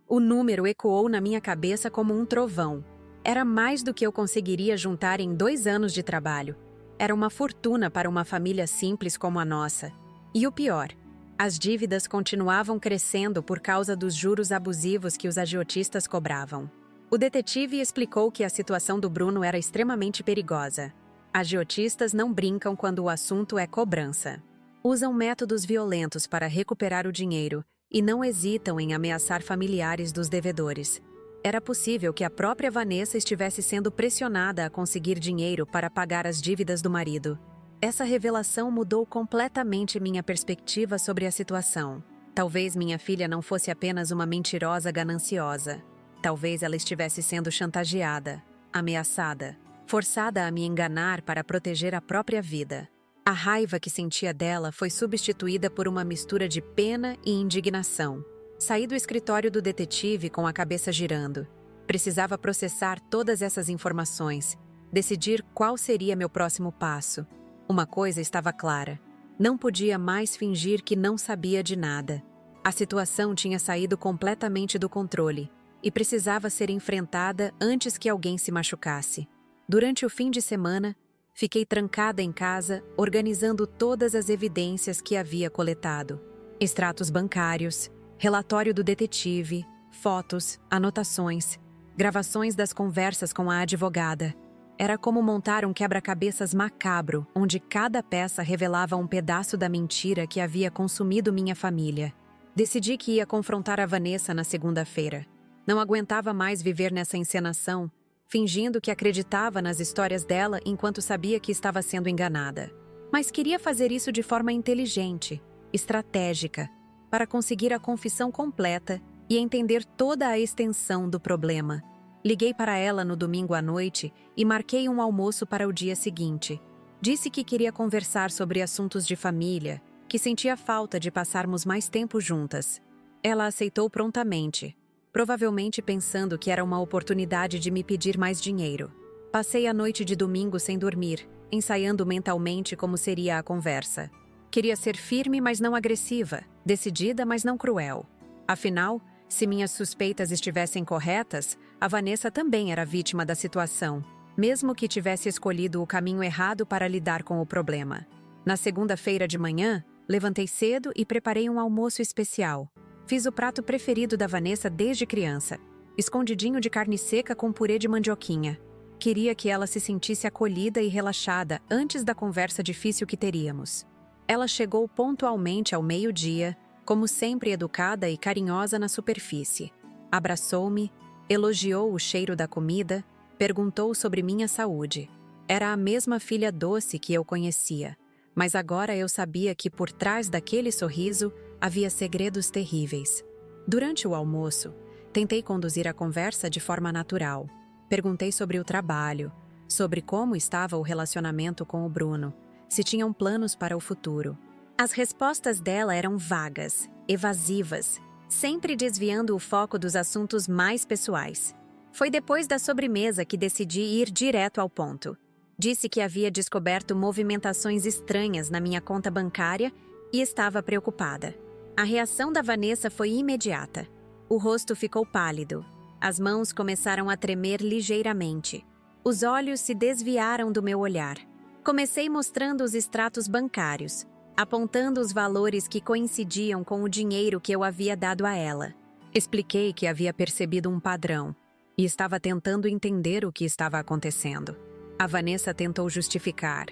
O número ecoou na minha cabeça como um trovão. Era mais do que eu conseguiria juntar em 2 anos de trabalho. Era uma fortuna para uma família simples como a nossa. E o pior, as dívidas continuavam crescendo por causa dos juros abusivos que os agiotistas cobravam. O detetive explicou que a situação do Bruno era extremamente perigosa. Agiotistas não brincam quando o assunto é cobrança. Usam métodos violentos para recuperar o dinheiro e não hesitam em ameaçar familiares dos devedores. Era possível que a própria Vanessa estivesse sendo pressionada a conseguir dinheiro para pagar as dívidas do marido. Essa revelação mudou completamente minha perspectiva sobre a situação. Talvez minha filha não fosse apenas uma mentirosa gananciosa. Talvez ela estivesse sendo chantageada, ameaçada, forçada a me enganar para proteger a própria vida. A raiva que sentia dela foi substituída por uma mistura de pena e indignação. Saí do escritório do detetive com a cabeça girando. Precisava processar todas essas informações, decidir qual seria meu próximo passo. Uma coisa estava clara: não podia mais fingir que não sabia de nada. A situação tinha saído completamente do controle e precisava ser enfrentada antes que alguém se machucasse. Durante o fim de semana, Fiquei trancada em casa, organizando todas as evidências que havia coletado. Extratos bancários, relatório do detetive, fotos, anotações, gravações das conversas com a advogada. Era como montar um quebra-cabeças macabro, onde cada peça revelava um pedaço da mentira que havia consumido minha família. Decidi que ia confrontar a Vanessa na segunda-feira. Não aguentava mais viver nessa encenação, fingindo que acreditava nas histórias dela enquanto sabia que estava sendo enganada. Mas queria fazer isso de forma inteligente, estratégica, para conseguir a confissão completa e entender toda a extensão do problema. Liguei para ela no domingo à noite e marquei um almoço para o dia seguinte. Disse que queria conversar sobre assuntos de família, que sentia falta de passarmos mais tempo juntas. Ela aceitou prontamente, provavelmente pensando que era uma oportunidade de me pedir mais dinheiro. Passei a noite de domingo sem dormir, ensaiando mentalmente como seria a conversa. Queria ser firme, mas não agressiva, decidida, mas não cruel. Afinal, se minhas suspeitas estivessem corretas, a Vanessa também era vítima da situação, mesmo que tivesse escolhido o caminho errado para lidar com o problema. Na segunda-feira de manhã, levantei cedo e preparei um almoço especial. Fiz o prato preferido da Vanessa desde criança, escondidinho de carne seca com purê de mandioquinha. Queria que ela se sentisse acolhida e relaxada antes da conversa difícil que teríamos. Ela chegou pontualmente ao meio-dia, como sempre educada e carinhosa na superfície. Abraçou-me, elogiou o cheiro da comida, perguntou sobre minha saúde. Era a mesma filha doce que eu conhecia, mas agora eu sabia que por trás daquele sorriso havia segredos terríveis. Durante o almoço, tentei conduzir a conversa de forma natural. Perguntei sobre o trabalho, sobre como estava o relacionamento com o Bruno, se tinham planos para o futuro. As respostas dela eram vagas, evasivas, sempre desviando o foco dos assuntos mais pessoais. Foi depois da sobremesa que decidi ir direto ao ponto. Disse que havia descoberto movimentações estranhas na minha conta bancária e estava preocupada. A reação da Vanessa foi imediata. O rosto ficou pálido. As mãos começaram a tremer ligeiramente. Os olhos se desviaram do meu olhar. Comecei mostrando os extratos bancários, apontando os valores que coincidiam com o dinheiro que eu havia dado a ela. Expliquei que havia percebido um padrão e estava tentando entender o que estava acontecendo. A Vanessa tentou justificar.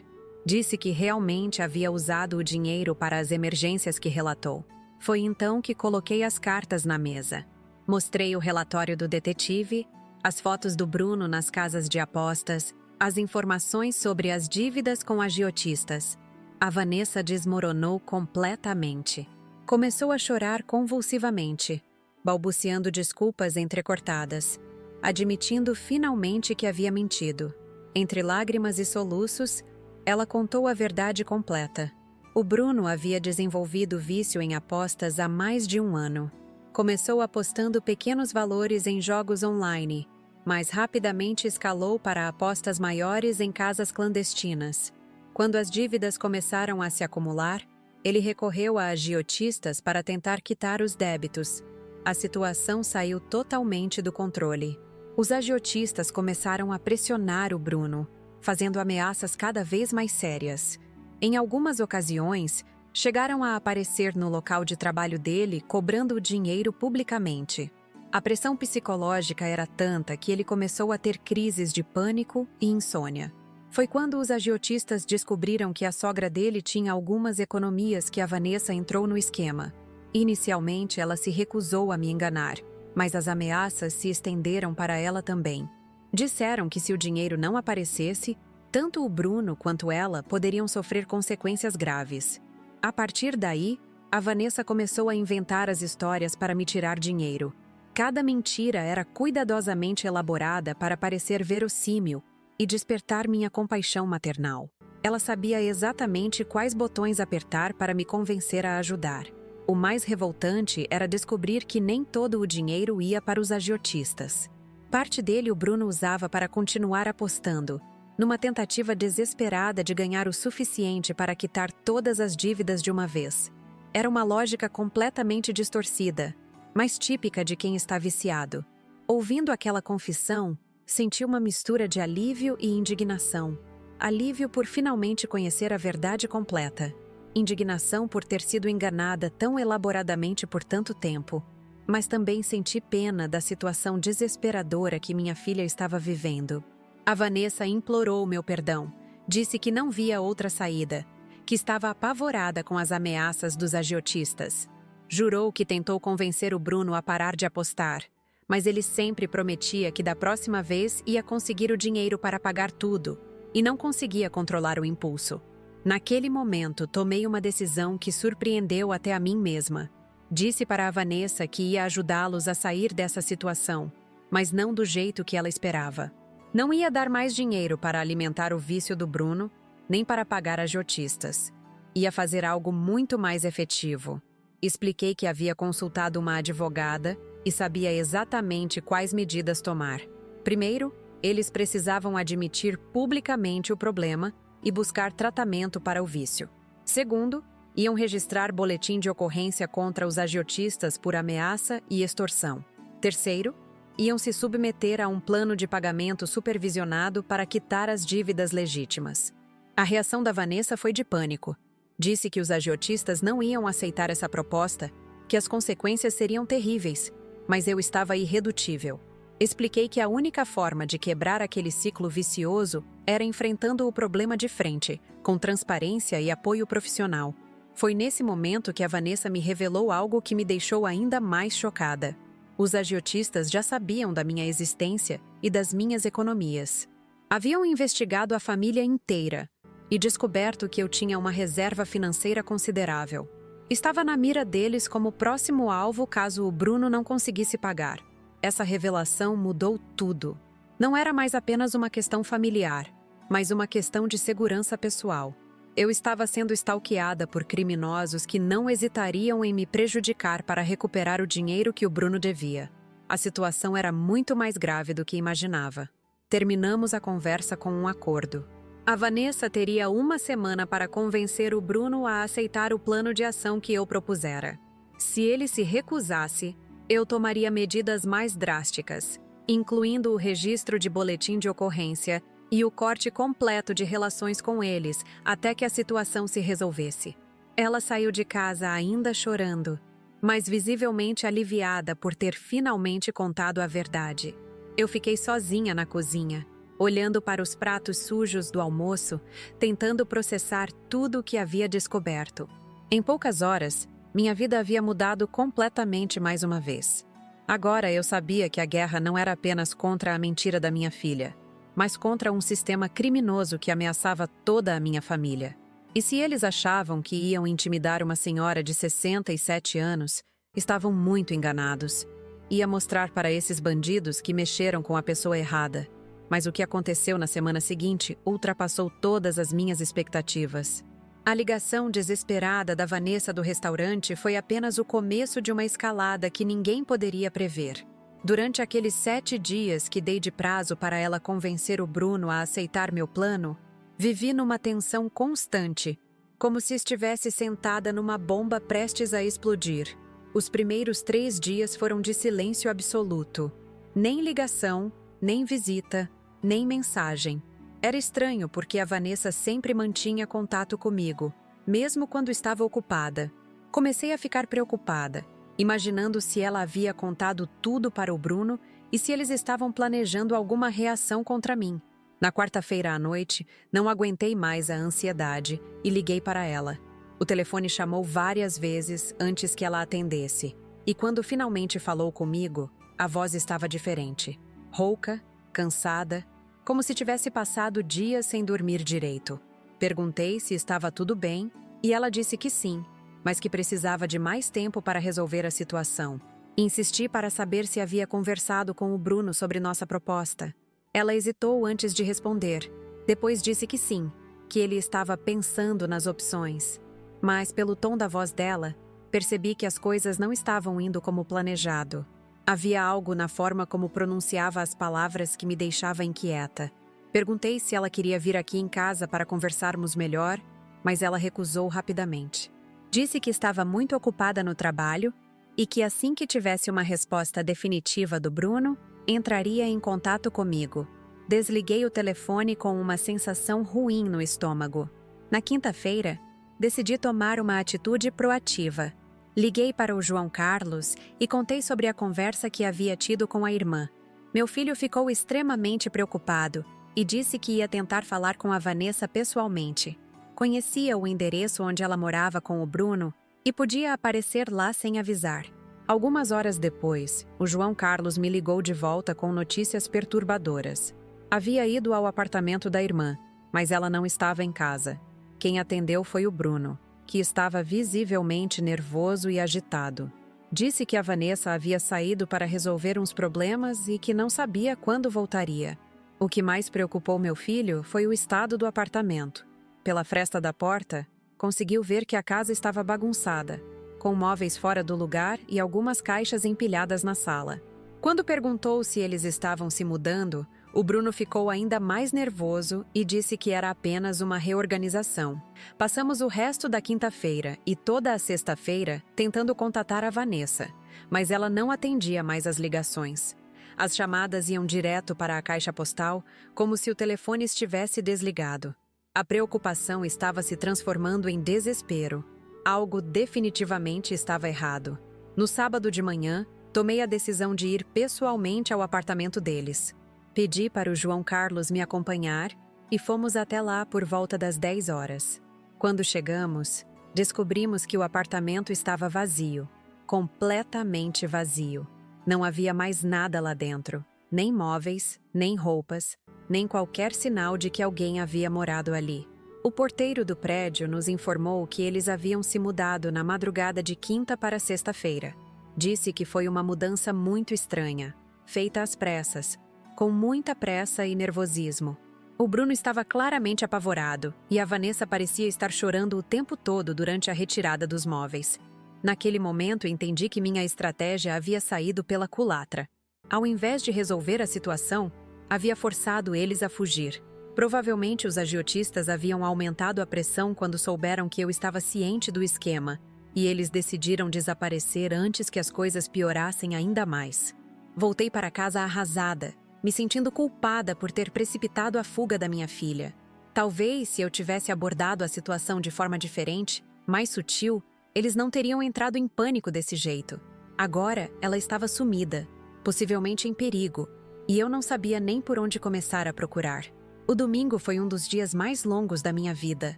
Disse que realmente havia usado o dinheiro para as emergências que relatou. Foi então que coloquei as cartas na mesa. Mostrei o relatório do detetive, as fotos do Bruno nas casas de apostas, as informações sobre as dívidas com agiotistas. A Vanessa desmoronou completamente. Começou a chorar convulsivamente, balbuciando desculpas entrecortadas, admitindo finalmente que havia mentido. Entre lágrimas e soluços, ela contou a verdade completa. O Bruno havia desenvolvido vício em apostas há mais de um ano. Começou apostando pequenos valores em jogos online, mas rapidamente escalou para apostas maiores em casas clandestinas. Quando as dívidas começaram a se acumular, ele recorreu a agiotistas para tentar quitar os débitos. A situação saiu totalmente do controle. Os agiotistas começaram a pressionar o Bruno, fazendo ameaças cada vez mais sérias. Em algumas ocasiões, chegaram a aparecer no local de trabalho dele cobrando o dinheiro publicamente. A pressão psicológica era tanta que ele começou a ter crises de pânico e insônia. Foi quando os agiotistas descobriram que a sogra dele tinha algumas economias que a Vanessa entrou no esquema. Inicialmente, ela se recusou a me enganar, mas as ameaças se estenderam para ela também. Disseram que se o dinheiro não aparecesse, tanto o Bruno quanto ela poderiam sofrer consequências graves. A partir daí, a Vanessa começou a inventar as histórias para me tirar dinheiro. Cada mentira era cuidadosamente elaborada para parecer verossímil e despertar minha compaixão maternal. Ela sabia exatamente quais botões apertar para me convencer a ajudar. O mais revoltante era descobrir que nem todo o dinheiro ia para os agiotistas. Parte dele o Bruno usava para continuar apostando, numa tentativa desesperada de ganhar o suficiente para quitar todas as dívidas de uma vez. Era uma lógica completamente distorcida, mas típica de quem está viciado. Ouvindo aquela confissão, senti uma mistura de alívio e indignação. alívio por finalmente conhecer a verdade completa, indignação por ter sido enganada tão elaboradamente por tanto tempo, mas também senti pena da situação desesperadora que minha filha estava vivendo. A Vanessa implorou meu perdão, disse que não via outra saída, que estava apavorada com as ameaças dos agiotistas. Jurou que tentou convencer o Bruno a parar de apostar, mas ele sempre prometia que da próxima vez ia conseguir o dinheiro para pagar tudo, e não conseguia controlar o impulso. Naquele momento, tomei uma decisão que surpreendeu até a mim mesma. Disse para a Vanessa que ia ajudá-los a sair dessa situação, mas não do jeito que ela esperava. Não ia dar mais dinheiro para alimentar o vício do Bruno, nem para pagar agiotistas. Ia fazer algo muito mais efetivo. Expliquei que havia consultado uma advogada e sabia exatamente quais medidas tomar. Primeiro, eles precisavam admitir publicamente o problema e buscar tratamento para o vício. Segundo, iam registrar boletim de ocorrência contra os agiotistas por ameaça e extorsão. Terceiro, iam se submeter a um plano de pagamento supervisionado para quitar as dívidas legítimas. A reação da Vanessa foi de pânico. Disse que os agiotistas não iam aceitar essa proposta, que as consequências seriam terríveis, mas eu estava irredutível. Expliquei que a única forma de quebrar aquele ciclo vicioso era enfrentando o problema de frente, com transparência e apoio profissional. Foi nesse momento que a Vanessa me revelou algo que me deixou ainda mais chocada. Os agiotistas já sabiam da minha existência e das minhas economias. Haviam investigado a família inteira e descoberto que eu tinha uma reserva financeira considerável. Estava na mira deles como próximo alvo caso o Bruno não conseguisse pagar. Essa revelação mudou tudo. Não era mais apenas uma questão familiar, mas uma questão de segurança pessoal. Eu estava sendo stalkeada por criminosos que não hesitariam em me prejudicar para recuperar o dinheiro que o Bruno devia. A situação era muito mais grave do que imaginava. Terminamos a conversa com um acordo. A Vanessa teria uma semana para convencer o Bruno a aceitar o plano de ação que eu propusera. Se ele se recusasse, eu tomaria medidas mais drásticas, incluindo o registro de boletim de ocorrência e o corte completo de relações com eles até que a situação se resolvesse. Ela saiu de casa ainda chorando, mas visivelmente aliviada por ter finalmente contado a verdade. Eu fiquei sozinha na cozinha, olhando para os pratos sujos do almoço, tentando processar tudo o que havia descoberto. Em poucas horas, minha vida havia mudado completamente mais uma vez. Agora eu sabia que a guerra não era apenas contra a mentira da minha filha, mas contra um sistema criminoso que ameaçava toda a minha família. E se eles achavam que iam intimidar uma senhora de 67 anos, estavam muito enganados. Ia mostrar para esses bandidos que mexeram com a pessoa errada. Mas o que aconteceu na semana seguinte ultrapassou todas as minhas expectativas. A ligação desesperada da Vanessa do restaurante foi apenas o começo de uma escalada que ninguém poderia prever. Durante aqueles 7 dias que dei de prazo para ela convencer o Bruno a aceitar meu plano, vivi numa tensão constante, como se estivesse sentada numa bomba prestes a explodir. Os primeiros 3 dias foram de silêncio absoluto. Nem ligação, nem visita, nem mensagem. Era estranho porque a Vanessa sempre mantinha contato comigo, mesmo quando estava ocupada. Comecei a ficar preocupada, imaginando se ela havia contado tudo para o Bruno e se eles estavam planejando alguma reação contra mim. Na quarta-feira à noite, não aguentei mais a ansiedade e liguei para ela. O telefone chamou várias vezes antes que ela atendesse, e quando finalmente falou comigo, a voz estava diferente. Rouca, cansada, como se tivesse passado dias sem dormir direito. Perguntei se estava tudo bem e ela disse que sim, mas que precisava de mais tempo para resolver a situação. Insisti para saber se havia conversado com o Bruno sobre nossa proposta. Ela hesitou antes de responder. Depois disse que sim, que ele estava pensando nas opções. Mas, pelo tom da voz dela, percebi que as coisas não estavam indo como planejado. Havia algo na forma como pronunciava as palavras que me deixava inquieta. Perguntei se ela queria vir aqui em casa para conversarmos melhor, mas ela recusou rapidamente. Disse que estava muito ocupada no trabalho e que assim que tivesse uma resposta definitiva do Bruno, entraria em contato comigo. Desliguei o telefone com uma sensação ruim no estômago. Na quinta-feira, decidi tomar uma atitude proativa. Liguei para o João Carlos e contei sobre a conversa que havia tido com a irmã. Meu filho ficou extremamente preocupado e disse que ia tentar falar com a Vanessa pessoalmente. Conhecia o endereço onde ela morava com o Bruno e podia aparecer lá sem avisar. Algumas horas depois, o João Carlos me ligou de volta com notícias perturbadoras. Havia ido ao apartamento da irmã, mas ela não estava em casa. Quem atendeu foi o Bruno, que estava visivelmente nervoso e agitado. Disse que a Vanessa havia saído para resolver uns problemas e que não sabia quando voltaria. O que mais preocupou meu filho foi o estado do apartamento. Pela fresta da porta, conseguiu ver que a casa estava bagunçada, com móveis fora do lugar e algumas caixas empilhadas na sala. Quando perguntou se eles estavam se mudando, o Bruno ficou ainda mais nervoso e disse que era apenas uma reorganização. Passamos o resto da quinta-feira e toda a sexta-feira tentando contatar a Vanessa, mas ela não atendia mais as ligações. As chamadas iam direto para a caixa postal, como se o telefone estivesse desligado. A preocupação estava se transformando em desespero. Algo definitivamente estava errado. No sábado de manhã, tomei a decisão de ir pessoalmente ao apartamento deles. Pedi para o João Carlos me acompanhar e fomos até lá por volta das 10 horas. Quando chegamos, descobrimos que o apartamento estava vazio, completamente vazio. Não havia mais nada lá dentro, nem móveis, nem roupas, nem qualquer sinal de que alguém havia morado ali. O porteiro do prédio nos informou que eles haviam se mudado na madrugada de quinta para sexta-feira. Disse que foi uma mudança muito estranha, feita às pressas, com muita pressa e nervosismo. O Bruno estava claramente apavorado e a Vanessa parecia estar chorando o tempo todo durante a retirada dos móveis. Naquele momento entendi que minha estratégia havia saído pela culatra. Ao invés de resolver a situação, havia forçado eles a fugir. Provavelmente os agiotistas haviam aumentado a pressão quando souberam que eu estava ciente do esquema, e eles decidiram desaparecer antes que as coisas piorassem ainda mais. Voltei para casa arrasada, me sentindo culpada por ter precipitado a fuga da minha filha. Talvez, se eu tivesse abordado a situação de forma diferente, mais sutil, eles não teriam entrado em pânico desse jeito. Agora, ela estava sumida, possivelmente em perigo, e eu não sabia nem por onde começar a procurar. O domingo foi um dos dias mais longos da minha vida.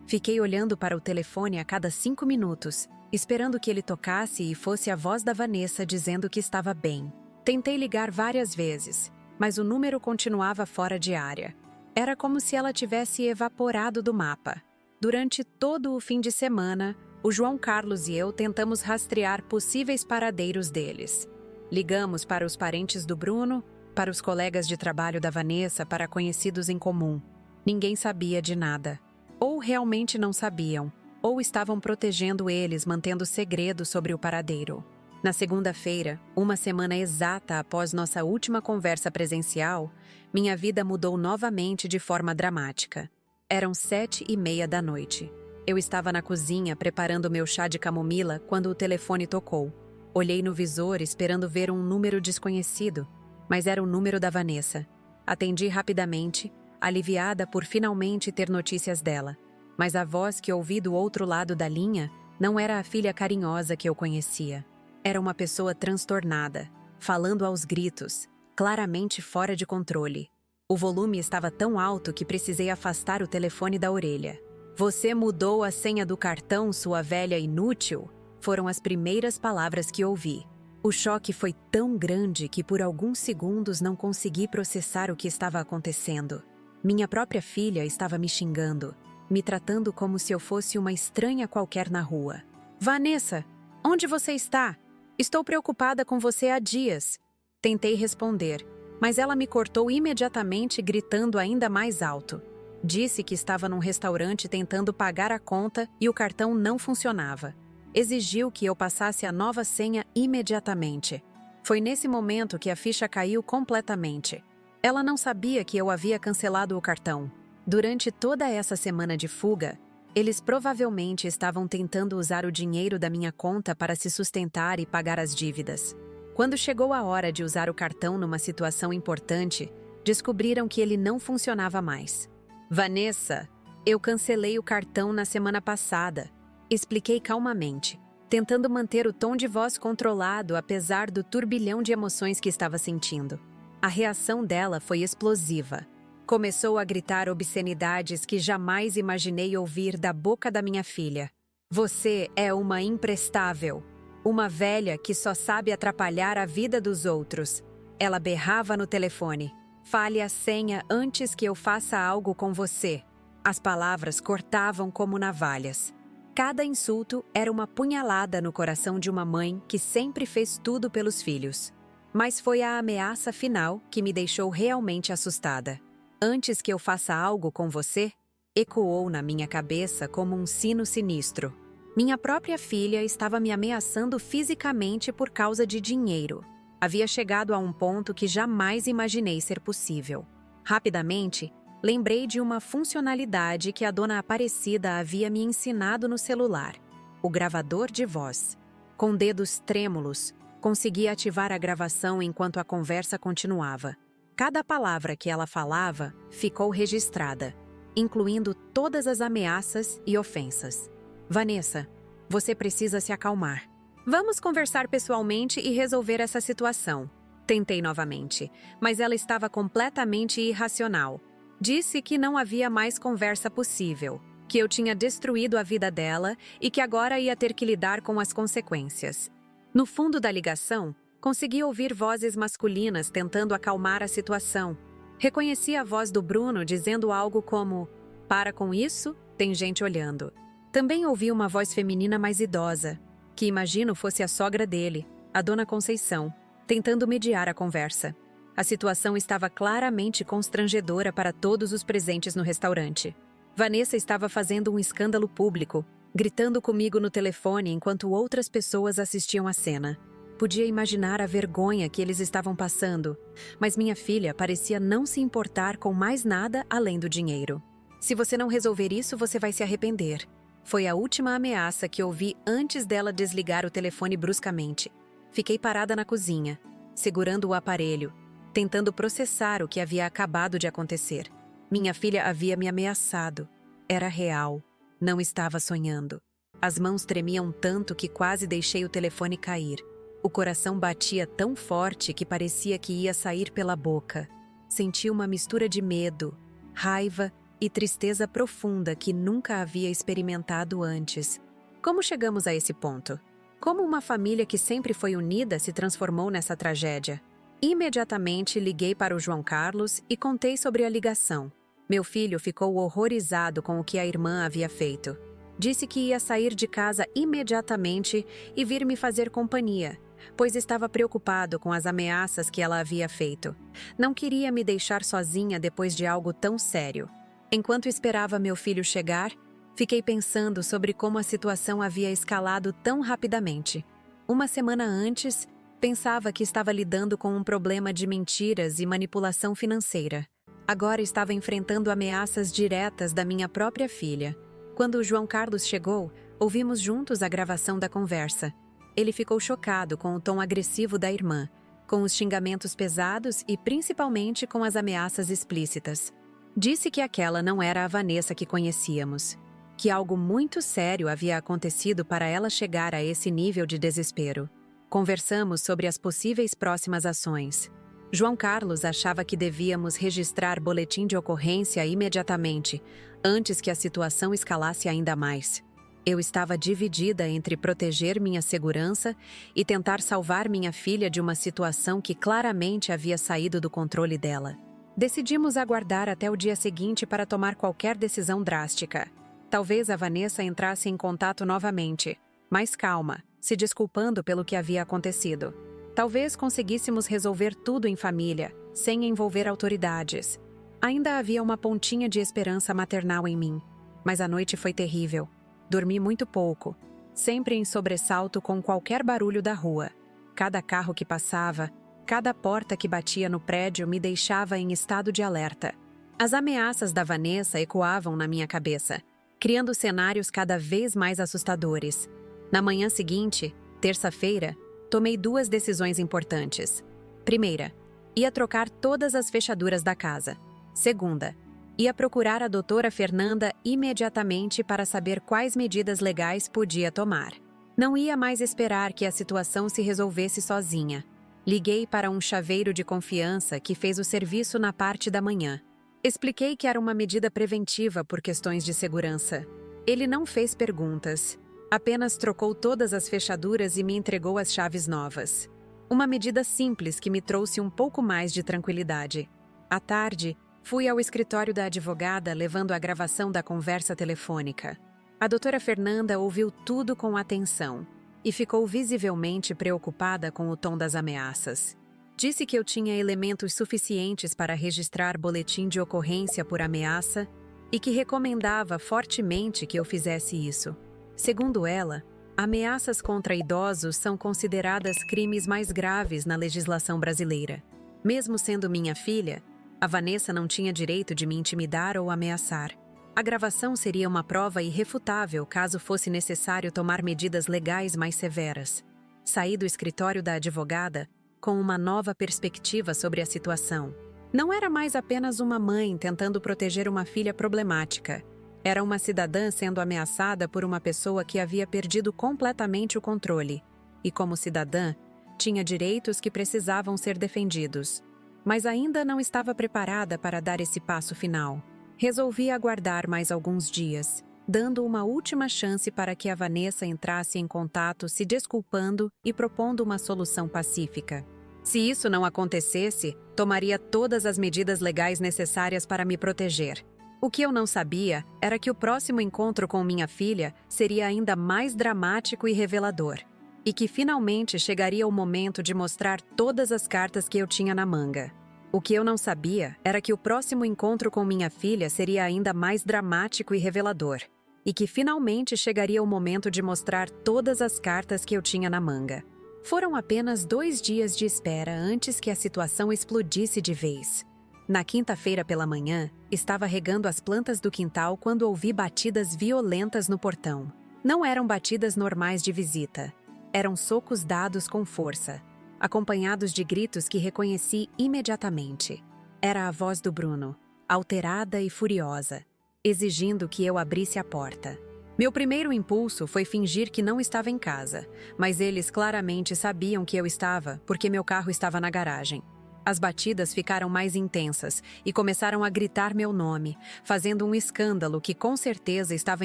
Fiquei olhando para o telefone a cada 5 minutos, esperando que ele tocasse e fosse a voz da Vanessa dizendo que estava bem. Tentei ligar várias vezes, mas o número continuava fora de área. Era como se ela tivesse evaporado do mapa. Durante todo o fim de semana, o João Carlos e eu tentamos rastrear possíveis paradeiros deles. Ligamos para os parentes do Bruno, para os colegas de trabalho da Vanessa, para conhecidos em comum. Ninguém sabia de nada. Ou realmente não sabiam, ou estavam protegendo eles, mantendo segredo sobre o paradeiro. Na segunda-feira, uma semana exata após nossa última conversa presencial, minha vida mudou novamente de forma dramática. Eram 7h30 da noite. Eu estava na cozinha preparando meu chá de camomila quando o telefone tocou. Olhei no visor esperando ver um número desconhecido, mas era o número da Vanessa. Atendi rapidamente, aliviada por finalmente ter notícias dela. Mas a voz que ouvi do outro lado da linha não era a filha carinhosa que eu conhecia. Era uma pessoa transtornada, falando aos gritos, claramente fora de controle. O volume estava tão alto que precisei afastar o telefone da orelha. "Você mudou a senha do cartão, sua velha inútil?" Foram as primeiras palavras que ouvi. O choque foi tão grande que por alguns segundos não consegui processar o que estava acontecendo. Minha própria filha estava me xingando, me tratando como se eu fosse uma estranha qualquer na rua. "Vanessa, onde você está? Estou preocupada com você há dias." Tentei responder, mas ela me cortou imediatamente, gritando ainda mais alto. Disse que estava num restaurante tentando pagar a conta e o cartão não funcionava. Exigiu que eu passasse a nova senha imediatamente. Foi nesse momento que a ficha caiu completamente. Ela não sabia que eu havia cancelado o cartão. Durante toda essa semana de fuga, eles provavelmente estavam tentando usar o dinheiro da minha conta para se sustentar e pagar as dívidas. Quando chegou a hora de usar o cartão numa situação importante, descobriram que ele não funcionava mais. Vanessa, eu cancelei o cartão na semana passada. Expliquei calmamente, tentando manter o tom de voz controlado apesar do turbilhão de emoções que estava sentindo. A reação dela foi explosiva. Começou a gritar obscenidades que jamais imaginei ouvir da boca da minha filha. Você é uma imprestável. Uma velha que só sabe atrapalhar a vida dos outros. Ela berrava no telefone. Fale a senha antes que eu faça algo com você. As palavras cortavam como navalhas. Cada insulto era uma punhalada no coração de uma mãe que sempre fez tudo pelos filhos. Mas foi a ameaça final que me deixou realmente assustada. Antes que eu faça algo com você, ecoou na minha cabeça como um sino sinistro. Minha própria filha estava me ameaçando fisicamente por causa de dinheiro. Havia chegado a um ponto que jamais imaginei ser possível. Rapidamente, lembrei de uma funcionalidade que a dona Aparecida havia me ensinado no celular: o gravador de voz. Com dedos trêmulos, consegui ativar a gravação enquanto a conversa continuava. Cada palavra que ela falava ficou registrada, incluindo todas as ameaças e ofensas. Vanessa, você precisa se acalmar. Vamos conversar pessoalmente e resolver essa situação. Tentei novamente, mas ela estava completamente irracional. Disse que não havia mais conversa possível, que eu tinha destruído a vida dela e que agora ia ter que lidar com as consequências. No fundo da ligação, consegui ouvir vozes masculinas tentando acalmar a situação. Reconheci a voz do Bruno dizendo algo como: "Para com isso, tem gente olhando." Também ouvi uma voz feminina mais idosa, que imagino fosse a sogra dele, a dona Conceição, tentando mediar a conversa. A situação estava claramente constrangedora para todos os presentes no restaurante. Vanessa estava fazendo um escândalo público, gritando comigo no telefone enquanto outras pessoas assistiam à cena. Podia imaginar a vergonha que eles estavam passando, mas minha filha parecia não se importar com mais nada além do dinheiro. "Se você não resolver isso, você vai se arrepender." Foi a última ameaça que ouvi antes dela desligar o telefone bruscamente. Fiquei parada na cozinha, segurando o aparelho, tentando processar o que havia acabado de acontecer. Minha filha havia me ameaçado. Era real. Não estava sonhando. As mãos tremiam tanto que quase deixei o telefone cair. O coração batia tão forte que parecia que ia sair pela boca. Senti uma mistura de medo, raiva e tristeza profunda que nunca havia experimentado antes. Como chegamos a esse ponto? Como uma família que sempre foi unida se transformou nessa tragédia? Imediatamente liguei para o João Carlos e contei sobre a ligação. Meu filho ficou horrorizado com o que a irmã havia feito. Disse que ia sair de casa imediatamente e vir me fazer companhia, pois estava preocupado com as ameaças que ela havia feito. Não queria me deixar sozinha depois de algo tão sério. Enquanto esperava meu filho chegar, fiquei pensando sobre como a situação havia escalado tão rapidamente. Uma semana antes, pensava que estava lidando com um problema de mentiras e manipulação financeira. Agora estava enfrentando ameaças diretas da minha própria filha. Quando o João Carlos chegou, ouvimos juntos a gravação da conversa. Ele ficou chocado com o tom agressivo da irmã, com os xingamentos pesados e principalmente com as ameaças explícitas. Disse que aquela não era a Vanessa que conhecíamos, que algo muito sério havia acontecido para ela chegar a esse nível de desespero. Conversamos sobre as possíveis próximas ações. João Carlos achava que devíamos registrar boletim de ocorrência imediatamente, antes que a situação escalasse ainda mais. Eu estava dividida entre proteger minha segurança e tentar salvar minha filha de uma situação que claramente havia saído do controle dela. Decidimos aguardar até o dia seguinte para tomar qualquer decisão drástica. Talvez a Vanessa entrasse em contato novamente, mas calma, se desculpando pelo que havia acontecido. Talvez conseguíssemos resolver tudo em família, sem envolver autoridades. Ainda havia uma pontinha de esperança maternal em mim, mas a noite foi terrível. Dormi muito pouco, sempre em sobressalto com qualquer barulho da rua. Cada carro que passava, cada porta que batia no prédio me deixava em estado de alerta. As ameaças da Vanessa ecoavam na minha cabeça, criando cenários cada vez mais assustadores. Na manhã seguinte, terça-feira, tomei 2 decisões importantes. Primeira, Ia trocar todas as fechaduras da casa. Segunda, ia procurar a doutora Fernanda imediatamente para saber quais medidas legais podia tomar. Não ia mais esperar que a situação se resolvesse sozinha. Liguei para um chaveiro de confiança que fez o serviço na parte da manhã. Expliquei que era uma medida preventiva por questões de segurança. Ele não fez perguntas. Apenas trocou todas as fechaduras e me entregou as chaves novas. Uma medida simples que me trouxe um pouco mais de tranquilidade. À tarde, fui ao escritório da advogada levando a gravação da conversa telefônica. A doutora Fernanda ouviu tudo com atenção e ficou visivelmente preocupada com o tom das ameaças. Disse que eu tinha elementos suficientes para registrar boletim de ocorrência por ameaça e que recomendava fortemente que eu fizesse isso. Segundo ela, ameaças contra idosos são consideradas crimes mais graves na legislação brasileira. Mesmo sendo minha filha, a Vanessa não tinha direito de me intimidar ou ameaçar. A gravação seria uma prova irrefutável caso fosse necessário tomar medidas legais mais severas. Saí do escritório da advogada com uma nova perspectiva sobre a situação. Não era mais apenas uma mãe tentando proteger uma filha problemática. Era uma cidadã sendo ameaçada por uma pessoa que havia perdido completamente o controle. E como cidadã, tinha direitos que precisavam ser defendidos. Mas ainda não estava preparada para dar esse passo final. Resolvi aguardar mais alguns dias, dando uma última chance para que a Vanessa entrasse em contato se desculpando e propondo uma solução pacífica. Se isso não acontecesse, tomaria todas as medidas legais necessárias para me proteger. O que eu não sabia era que o próximo encontro com minha filha seria ainda mais dramático e revelador, e que finalmente chegaria o momento de mostrar todas as cartas que eu tinha na manga. O que eu não sabia era que o próximo encontro com minha filha seria ainda mais dramático e revelador, e que finalmente chegaria o momento de mostrar todas as cartas que eu tinha na manga. Foram apenas 2 dias de espera antes que a situação explodisse de vez. Na quinta-feira pela manhã, estava regando as plantas do quintal quando ouvi batidas violentas no portão. Não eram batidas normais de visita. Eram socos dados com força, acompanhados de gritos que reconheci imediatamente. Era a voz do Bruno, alterada e furiosa, exigindo que eu abrisse a porta. Meu primeiro impulso foi fingir que não estava em casa, mas eles claramente sabiam que eu estava porque meu carro estava na garagem. As batidas ficaram mais intensas e começaram a gritar meu nome, fazendo um escândalo que com certeza estava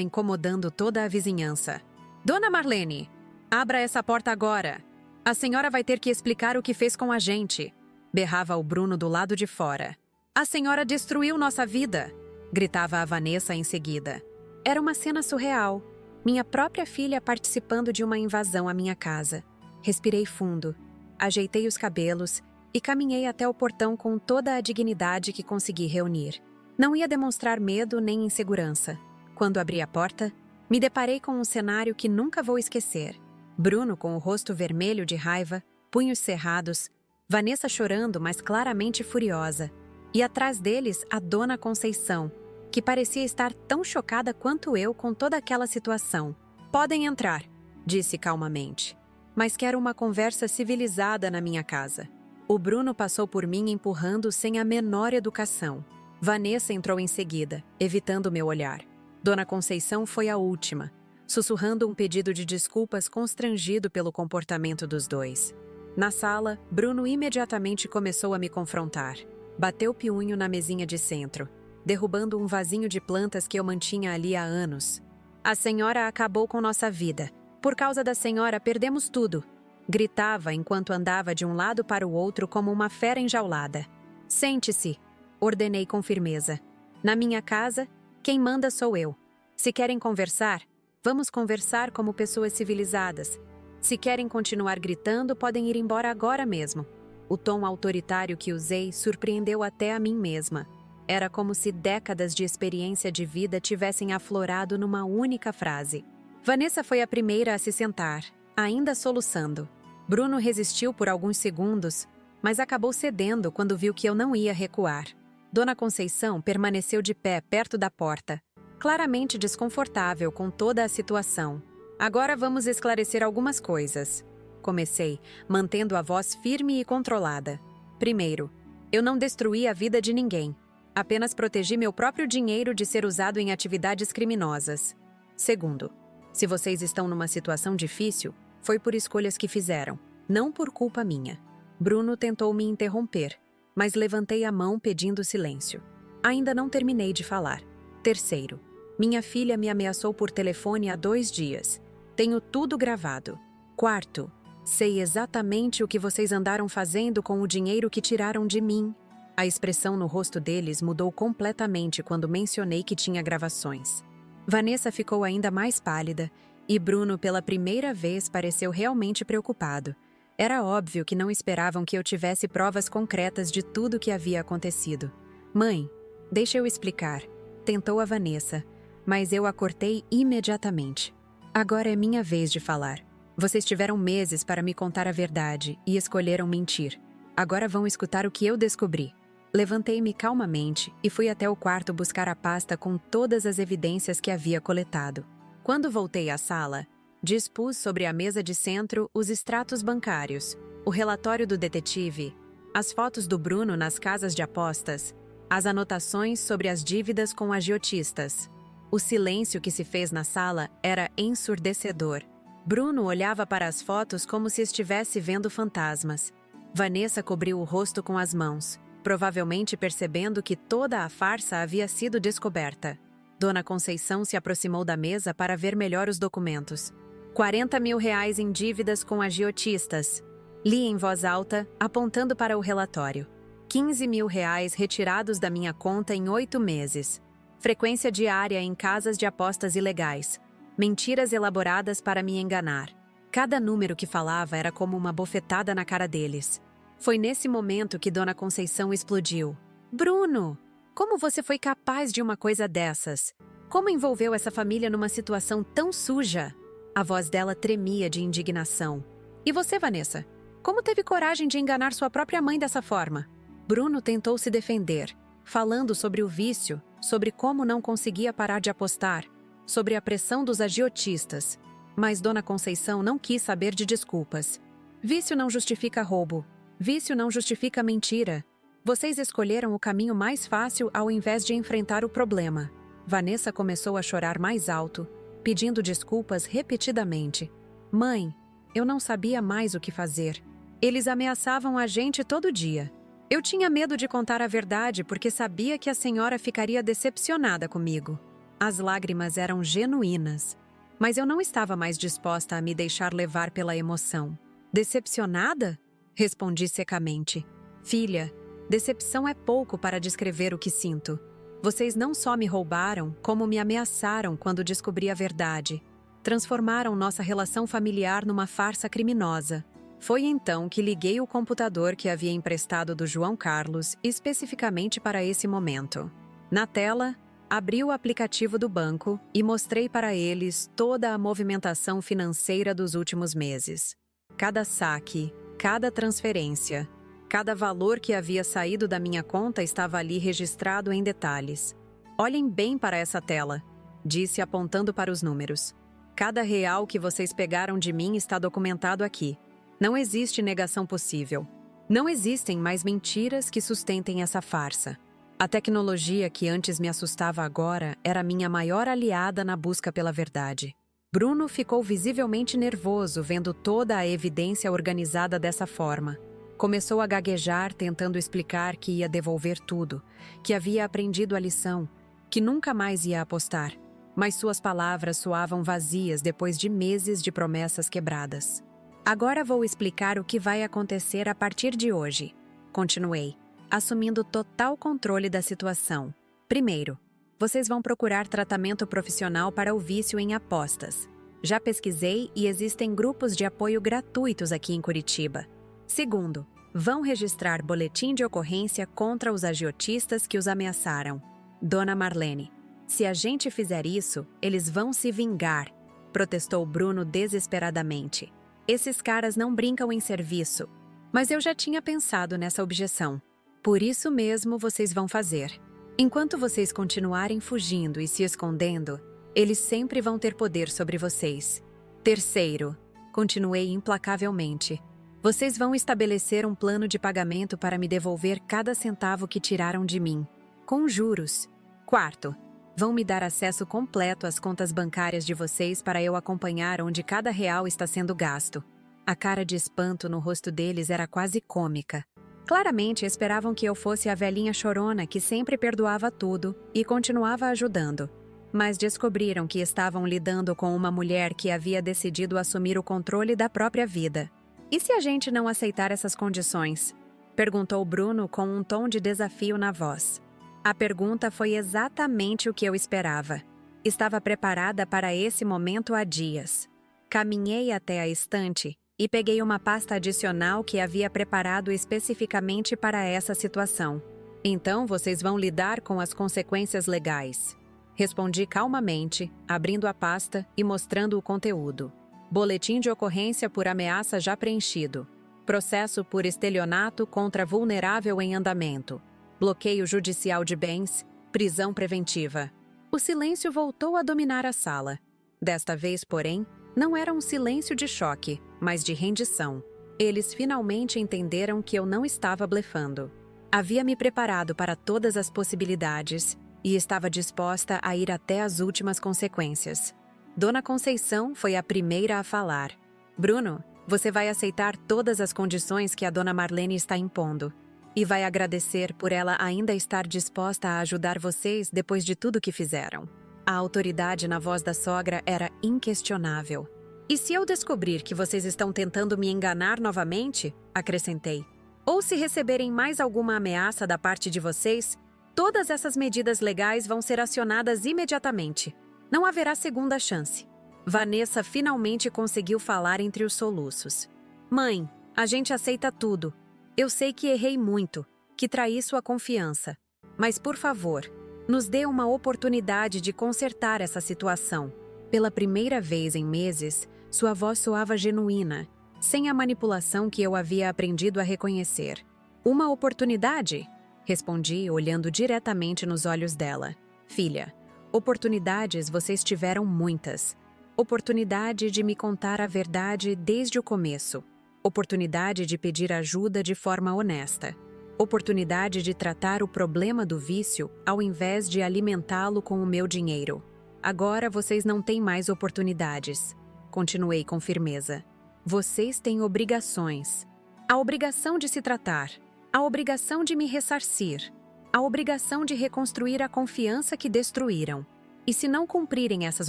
incomodando toda a vizinhança. Dona Marlene, abra essa porta agora! A senhora vai ter que explicar o que fez com a gente! Berrava o Bruno do lado de fora. A senhora destruiu nossa vida! Gritava a Vanessa em seguida. Era uma cena surreal. Minha própria filha participando de uma invasão à minha casa. Respirei fundo, ajeitei os cabelos e caminhei até o portão com toda a dignidade que consegui reunir. Não ia demonstrar medo nem insegurança. Quando abri a porta, me deparei com um cenário que nunca vou esquecer. Bruno com o rosto vermelho de raiva, punhos cerrados, Vanessa chorando, mas claramente furiosa. E atrás deles, a Dona Conceição, que parecia estar tão chocada quanto eu com toda aquela situação. Podem entrar, disse calmamente. Mas quero uma conversa civilizada na minha casa. O Bruno passou por mim empurrando sem a menor educação. Vanessa entrou em seguida, evitando meu olhar. Dona Conceição foi a última, sussurrando um pedido de desculpas constrangido pelo comportamento dos dois. Na sala, Bruno imediatamente começou a me confrontar. Bateu piunho na mesinha de centro, derrubando um vasinho de plantas que eu mantinha ali há anos. A senhora acabou com nossa vida. Por causa da senhora, perdemos tudo. Gritava enquanto andava de um lado para o outro como uma fera enjaulada. Sente-se, ordenei com firmeza. Na minha casa, quem manda sou eu. Se querem conversar, vamos conversar como pessoas civilizadas. Se querem continuar gritando, podem ir embora agora mesmo. O tom autoritário que usei surpreendeu até a mim mesma. Era como se décadas de experiência de vida tivessem aflorado numa única frase. Vanessa foi a primeira a se sentar, ainda soluçando. Bruno resistiu por alguns segundos, mas acabou cedendo quando viu que eu não ia recuar. Dona Conceição permaneceu de pé perto da porta, claramente desconfortável com toda a situação. Agora vamos esclarecer algumas coisas. Comecei, mantendo a voz firme e controlada. Primeiro, Eu não destruí a vida de ninguém. Apenas protegi meu próprio dinheiro de ser usado em atividades criminosas. Segundo, se vocês estão numa situação difícil, foi por escolhas que fizeram, não por culpa minha. Bruno tentou me interromper, mas levantei a mão pedindo silêncio. Ainda não terminei de falar. Terceiro, minha filha me ameaçou por telefone há 2 dias. Tenho tudo gravado. Quarto, sei exatamente o que vocês andaram fazendo com o dinheiro que tiraram de mim. A expressão no rosto deles mudou completamente quando mencionei que tinha gravações. Vanessa ficou ainda mais pálida e Bruno, pela primeira vez, pareceu realmente preocupado. Era óbvio que não esperavam que eu tivesse provas concretas de tudo o que havia acontecido. Mãe, deixa eu explicar, tentou a Vanessa, mas eu a cortei imediatamente. Agora é minha vez de falar. Vocês tiveram meses para me contar a verdade e escolheram mentir. Agora vão escutar o que eu descobri. Levantei-me calmamente e fui até o quarto buscar a pasta com todas as evidências que havia coletado. Quando voltei à sala, dispus sobre a mesa de centro os extratos bancários, o relatório do detetive, as fotos do Bruno nas casas de apostas, as anotações sobre as dívidas com agiotistas. O silêncio que se fez na sala era ensurdecedor. Bruno olhava para as fotos como se estivesse vendo fantasmas. Vanessa cobriu o rosto com as mãos, provavelmente percebendo que toda a farsa havia sido descoberta. Dona Conceição se aproximou da mesa para ver melhor os documentos. 40 mil reais em dívidas com agiotistas. Li em voz alta, apontando para o relatório. 15 mil reais retirados da minha conta em 8 meses. Frequência diária em casas de apostas ilegais. Mentiras elaboradas para me enganar. Cada número que falava era como uma bofetada na cara deles. Foi nesse momento que Dona Conceição explodiu. Bruno, como você foi capaz de uma coisa dessas? Como envolveu essa família numa situação tão suja? A voz dela tremia de indignação. E você, Vanessa? Como teve coragem de enganar sua própria mãe dessa forma? Bruno tentou se defender, falando sobre o vício, sobre como não conseguia parar de apostar, sobre a pressão dos agiotistas. Mas Dona Conceição não quis saber de desculpas. Vício não justifica roubo. Vício não justifica mentira. Vocês escolheram o caminho mais fácil ao invés de enfrentar o problema. Vanessa começou a chorar mais alto, pedindo desculpas repetidamente. Mãe, eu não sabia mais o que fazer. Eles ameaçavam a gente todo dia. Eu tinha medo de contar a verdade porque sabia que a senhora ficaria decepcionada comigo. As lágrimas eram genuínas, mas eu não estava mais disposta a me deixar levar pela emoção. Decepcionada? Respondi secamente. Filha, decepção é pouco para descrever o que sinto. Vocês não só me roubaram, como me ameaçaram quando descobri a verdade. Transformaram nossa relação familiar numa farsa criminosa. Foi então que liguei o computador que havia emprestado do João Carlos especificamente para esse momento. Na tela, abri o aplicativo do banco e mostrei para eles toda a movimentação financeira dos últimos meses. Cada saque, cada transferência, cada valor que havia saído da minha conta estava ali registrado em detalhes. Olhem bem para essa tela, disse apontando para os números. Cada real que vocês pegaram de mim está documentado aqui. Não existe negação possível. Não existem mais mentiras que sustentem essa farsa. A tecnologia que antes me assustava agora era minha maior aliada na busca pela verdade. Bruno ficou visivelmente nervoso vendo toda a evidência organizada dessa forma. Começou a gaguejar tentando explicar que ia devolver tudo, que havia aprendido a lição, que nunca mais ia apostar. Mas suas palavras soavam vazias depois de meses de promessas quebradas. Agora vou explicar o que vai acontecer a partir de hoje. Continuei, assumindo total controle da situação. Primeiro, vocês vão procurar tratamento profissional para o vício em apostas. Já pesquisei e existem grupos de apoio gratuitos aqui em Curitiba. Segundo, vão registrar boletim de ocorrência contra os agiotistas que os ameaçaram. Dona Marlene, se a gente fizer isso, eles vão se vingar, protestou Bruno desesperadamente. Esses caras não brincam em serviço. Mas eu já tinha pensado nessa objeção. Por isso mesmo vocês vão fazer. Enquanto vocês continuarem fugindo e se escondendo, eles sempre vão ter poder sobre vocês. Terceiro, continuei implacavelmente, Vocês vão estabelecer um plano de pagamento para me devolver cada centavo que tiraram de mim, com juros. Quarto, vão me dar acesso completo às contas bancárias de vocês para eu acompanhar onde cada real está sendo gasto. A cara de espanto no rosto deles era quase cômica. Claramente esperavam que eu fosse a velhinha chorona que sempre perdoava tudo e continuava ajudando. Mas descobriram que estavam lidando com uma mulher que havia decidido assumir o controle da própria vida. E se a gente não aceitar essas condições? Perguntou Bruno com um tom de desafio na voz. A pergunta foi exatamente o que eu esperava. Estava preparada para esse momento há dias. Caminhei até a estante e peguei uma pasta adicional que havia preparado especificamente para essa situação. Então vocês vão lidar com as consequências legais. Respondi calmamente, abrindo a pasta e mostrando o conteúdo. Boletim de ocorrência por ameaça já preenchido. Processo por estelionato contra vulnerável em andamento. Bloqueio judicial de bens. Prisão preventiva. O silêncio voltou a dominar a sala. Desta vez, porém, não era um silêncio de choque, mas de rendição. Eles finalmente entenderam que eu não estava blefando. Havia me preparado para todas as possibilidades e estava disposta a ir até as últimas consequências. Dona Conceição foi a primeira a falar. Bruno, você vai aceitar todas as condições que a Dona Marlene está impondo. E vai agradecer por ela ainda estar disposta a ajudar vocês depois de tudo que fizeram. A autoridade na voz da sogra era inquestionável. E se eu descobrir que vocês estão tentando me enganar novamente? Acrescentei. Ou se receberem mais alguma ameaça da parte de vocês, todas essas medidas legais vão ser acionadas imediatamente. Não haverá segunda chance. Vanessa finalmente conseguiu falar entre os soluços. Mãe, a gente aceita tudo. Eu sei que errei muito, que traí sua confiança. Mas, por favor, nos dê uma oportunidade de consertar essa situação. Pela primeira vez em meses, sua voz soava genuína, sem a manipulação que eu havia aprendido a reconhecer. Uma oportunidade? Respondi, olhando diretamente nos olhos dela. Filha, oportunidades vocês tiveram muitas. Oportunidade de me contar a verdade desde o começo. Oportunidade de pedir ajuda de forma honesta. Oportunidade de tratar o problema do vício ao invés de alimentá-lo com o meu dinheiro. Agora vocês não têm mais oportunidades. Continuei com firmeza. Vocês têm obrigações. A obrigação de se tratar. A obrigação de me ressarcir. A obrigação de reconstruir a confiança que destruíram. E se não cumprirem essas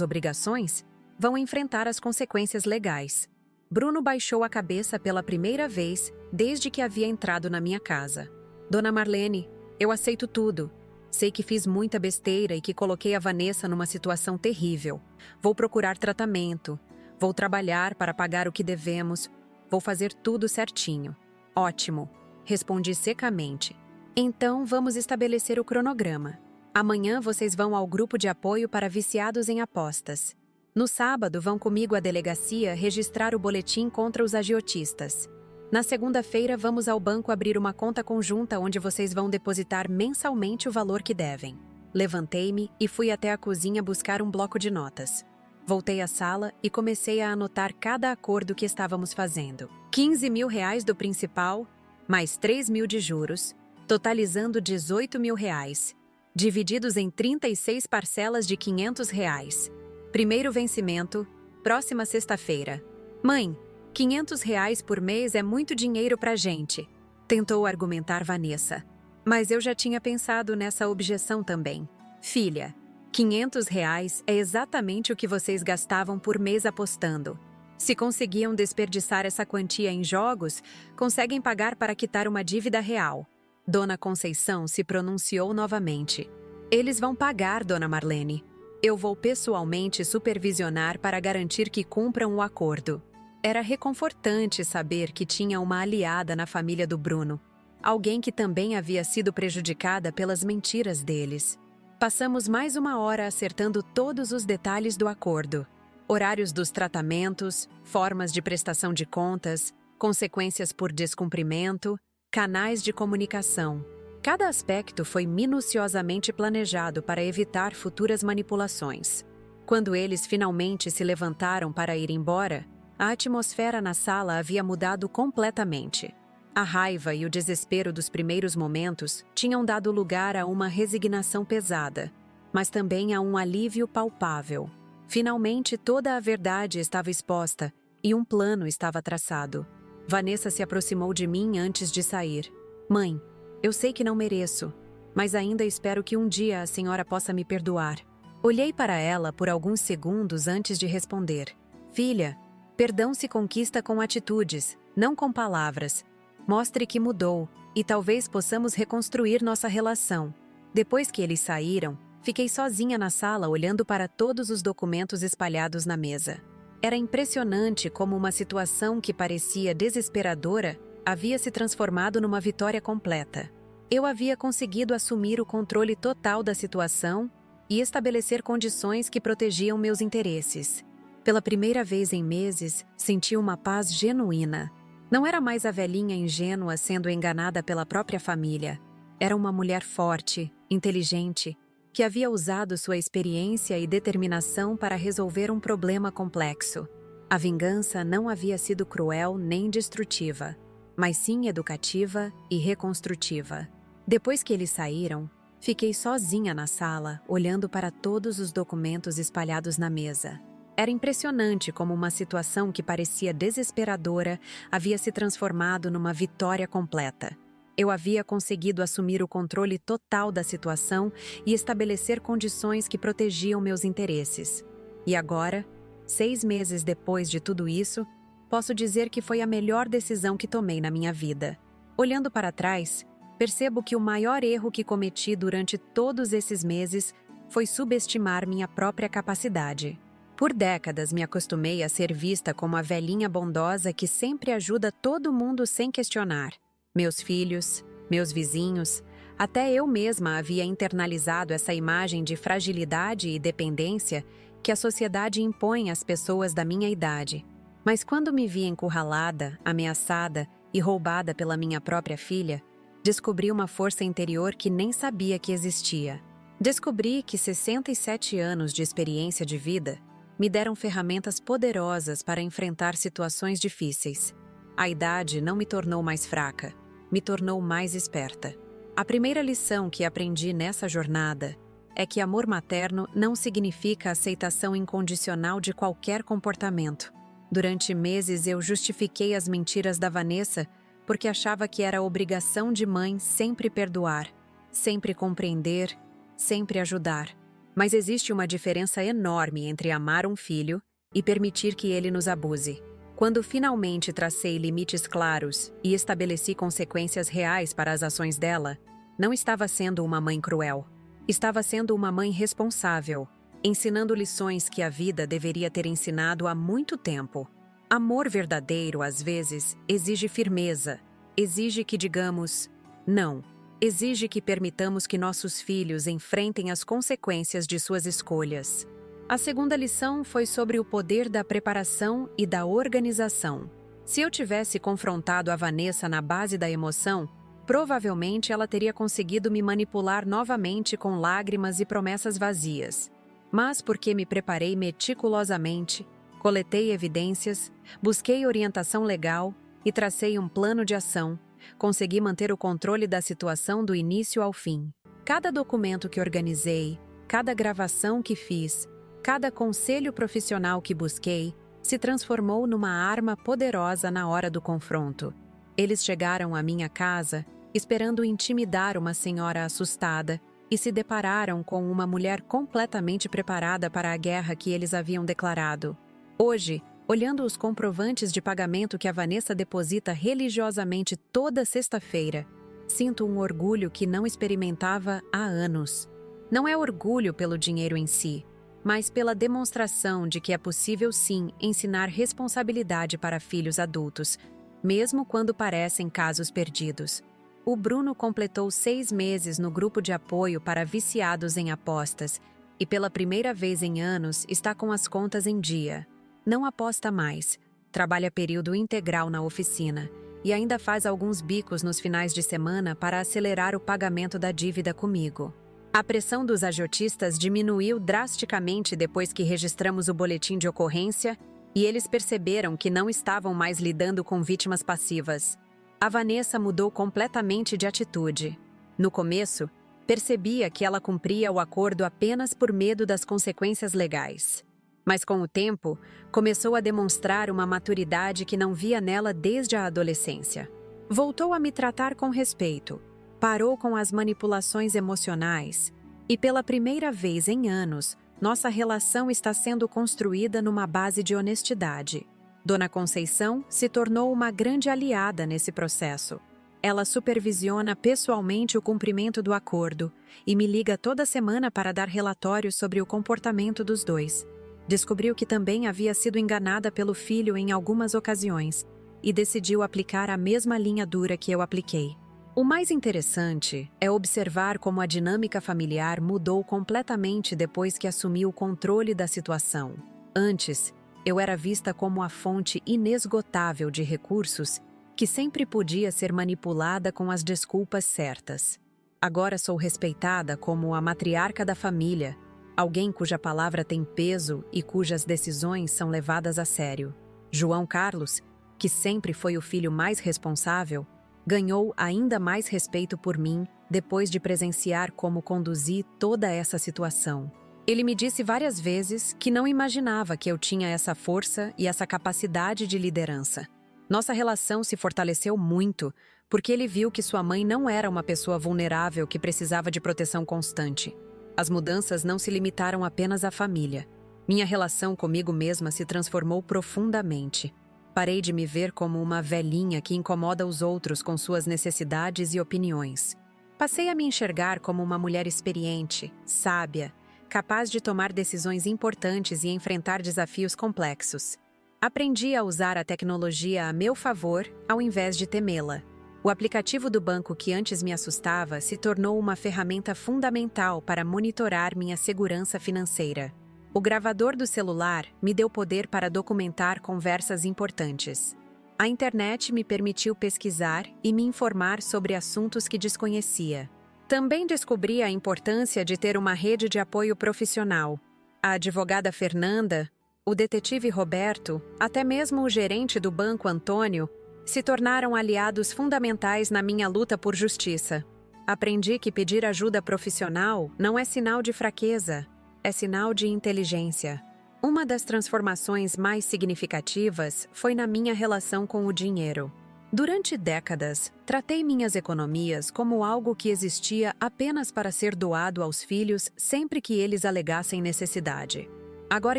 obrigações, vão enfrentar as consequências legais. Bruno baixou a cabeça pela primeira vez desde que havia entrado na minha casa. Dona Marlene, eu aceito tudo. Sei que fiz muita besteira e que coloquei a Vanessa numa situação terrível. Vou procurar tratamento. Vou trabalhar para pagar o que devemos. Vou fazer tudo certinho. Ótimo, respondi secamente. Então vamos estabelecer o cronograma. Amanhã vocês vão ao grupo de apoio para viciados em apostas. No sábado vão comigo à delegacia registrar o boletim contra os agiotistas. Na segunda-feira vamos ao banco abrir uma conta conjunta onde vocês vão depositar mensalmente o valor que devem. Levantei-me e fui até a cozinha buscar um bloco de notas. Voltei à sala e comecei a anotar cada acordo que estávamos fazendo. 15 mil reais do principal, mais 3 mil de juros, totalizando 18 mil reais, divididos em 36 parcelas de 500 reais. Primeiro vencimento, próxima sexta-feira. Mãe, 500 reais por mês é muito dinheiro pra gente, tentou argumentar Vanessa. Mas eu já tinha pensado nessa objeção também. Filha, 500 reais é exatamente o que vocês gastavam por mês apostando. Se conseguiam desperdiçar essa quantia em jogos, conseguem pagar para quitar uma dívida real. Dona Conceição se pronunciou novamente. Eles vão pagar, Dona Marlene. Eu vou pessoalmente supervisionar para garantir que cumpram o acordo. Era reconfortante saber que tinha uma aliada na família do Bruno. Alguém que também havia sido prejudicada pelas mentiras deles. Passamos mais uma hora acertando todos os detalhes do acordo. Horários dos tratamentos, formas de prestação de contas, consequências por descumprimento, canais de comunicação. Cada aspecto foi minuciosamente planejado para evitar futuras manipulações. Quando eles finalmente se levantaram para ir embora, A atmosfera na sala havia mudado completamente. A raiva e o desespero dos primeiros momentos tinham dado lugar a uma resignação pesada, mas também a um alívio palpável. Finalmente, toda a verdade estava exposta e um plano estava traçado. Vanessa se aproximou de mim antes de sair. Mãe, eu sei que não mereço, mas ainda espero que um dia a senhora possa me perdoar. Olhei para ela por alguns segundos antes de responder. Filha, perdão se conquista com atitudes, não com palavras. Mostre que mudou, e talvez possamos reconstruir nossa relação. Depois que eles saíram, fiquei sozinha na sala olhando para todos os documentos espalhados na mesa. Era impressionante como uma situação que parecia desesperadora havia se transformado numa vitória completa. Eu havia conseguido assumir o controle total da situação e estabelecer condições que protegiam meus interesses. Pela primeira vez em meses, senti uma paz genuína. Não era mais a velhinha ingênua sendo enganada pela própria família. Era uma mulher forte, inteligente, que havia usado sua experiência e determinação para resolver um problema complexo. A vingança não havia sido cruel nem destrutiva, mas sim educativa e reconstrutiva. Depois que eles saíram, fiquei sozinha na sala, olhando para todos os documentos espalhados na mesa. Era impressionante como uma situação que parecia desesperadora havia se transformado numa vitória completa. Eu havia conseguido assumir o controle total da situação e estabelecer condições que protegiam meus interesses. E agora, 6 meses depois de tudo isso, posso dizer que foi a melhor decisão que tomei na minha vida. Olhando para trás, percebo que o maior erro que cometi durante todos esses meses foi subestimar minha própria capacidade. Por décadas me acostumei a ser vista como a velhinha bondosa que sempre ajuda todo mundo sem questionar. Meus filhos, meus vizinhos, até eu mesma havia internalizado essa imagem de fragilidade e dependência que a sociedade impõe às pessoas da minha idade. Mas quando me vi encurralada, ameaçada e roubada pela minha própria filha, descobri uma força interior que nem sabia que existia. Descobri que 67 anos de experiência de vida me deram ferramentas poderosas para enfrentar situações difíceis. A idade não me tornou mais fraca, me tornou mais esperta. A primeira lição que aprendi nessa jornada é que amor materno não significa aceitação incondicional de qualquer comportamento. Durante meses eu justifiquei as mentiras da Vanessa porque achava que era obrigação de mãe sempre perdoar, sempre compreender, sempre ajudar. Mas existe uma diferença enorme entre amar um filho e permitir que ele nos abuse. Quando finalmente tracei limites claros e estabeleci consequências reais para as ações dela, não estava sendo uma mãe cruel. Estava sendo uma mãe responsável, ensinando lições que a vida deveria ter ensinado há muito tempo. Amor verdadeiro, às vezes, exige firmeza, exige que digamos não. Exige que permitamos que nossos filhos enfrentem as consequências de suas escolhas. A segunda lição foi sobre o poder da preparação e da organização. Se eu tivesse confrontado a Vanessa na base da emoção, provavelmente ela teria conseguido me manipular novamente com lágrimas e promessas vazias. Mas porque me preparei meticulosamente, coletei evidências, busquei orientação legal e tracei um plano de ação, consegui manter o controle da situação do início ao fim. Cada documento que organizei, cada gravação que fiz, cada conselho profissional que busquei, se transformou numa arma poderosa na hora do confronto. Eles chegaram à minha casa, esperando intimidar uma senhora assustada, e se depararam com uma mulher completamente preparada para a guerra que eles haviam declarado. Hoje, olhando os comprovantes de pagamento que a Vanessa deposita religiosamente toda sexta-feira, sinto um orgulho que não experimentava há anos. Não é orgulho pelo dinheiro em si, mas pela demonstração de que é possível sim ensinar responsabilidade para filhos adultos, mesmo quando parecem casos perdidos. O Bruno completou 6 meses no grupo de apoio para viciados em apostas e pela primeira vez em anos está com as contas em dia. Não aposta mais, trabalha período integral na oficina e ainda faz alguns bicos nos finais de semana para acelerar o pagamento da dívida comigo. A pressão dos agiotistas diminuiu drasticamente depois que registramos o boletim de ocorrência e eles perceberam que não estavam mais lidando com vítimas passivas. A Vanessa mudou completamente de atitude. No começo, percebia que ela cumpria o acordo apenas por medo das consequências legais. Mas com o tempo, começou a demonstrar uma maturidade que não via nela desde a adolescência. Voltou a me tratar com respeito, parou com as manipulações emocionais e, pela primeira vez em anos, nossa relação está sendo construída numa base de honestidade. Dona Conceição se tornou uma grande aliada nesse processo. Ela supervisiona pessoalmente o cumprimento do acordo e me liga toda semana para dar relatórios sobre o comportamento dos dois. Descobriu que também havia sido enganada pelo filho em algumas ocasiões e decidiu aplicar a mesma linha dura que eu apliquei. O mais interessante é observar como a dinâmica familiar mudou completamente depois que assumiu o controle da situação. Antes, eu era vista como a fonte inesgotável de recursos que sempre podia ser manipulada com as desculpas certas. Agora sou respeitada como a matriarca da família, alguém cuja palavra tem peso e cujas decisões são levadas a sério. João Carlos, que sempre foi o filho mais responsável, ganhou ainda mais respeito por mim depois de presenciar como conduzi toda essa situação. Ele me disse várias vezes que não imaginava que eu tinha essa força e essa capacidade de liderança. Nossa relação se fortaleceu muito porque ele viu que sua mãe não era uma pessoa vulnerável que precisava de proteção constante. As mudanças não se limitaram apenas à família. Minha relação comigo mesma se transformou profundamente. Parei de me ver como uma velhinha que incomoda os outros com suas necessidades e opiniões. Passei a me enxergar como uma mulher experiente, sábia, capaz de tomar decisões importantes e enfrentar desafios complexos. Aprendi a usar a tecnologia a meu favor ao invés de temê-la. O aplicativo do banco que antes me assustava se tornou uma ferramenta fundamental para monitorar minha segurança financeira. O gravador do celular me deu poder para documentar conversas importantes. A internet me permitiu pesquisar e me informar sobre assuntos que desconhecia. Também descobri a importância de ter uma rede de apoio profissional. A advogada Fernanda, o detetive Roberto, até mesmo o gerente do banco Antônio, se tornaram aliados fundamentais na minha luta por justiça. Aprendi que pedir ajuda profissional não é sinal de fraqueza, é sinal de inteligência. Uma das transformações mais significativas foi na minha relação com o dinheiro. Durante décadas, tratei minhas economias como algo que existia apenas para ser doado aos filhos sempre que eles alegassem necessidade. Agora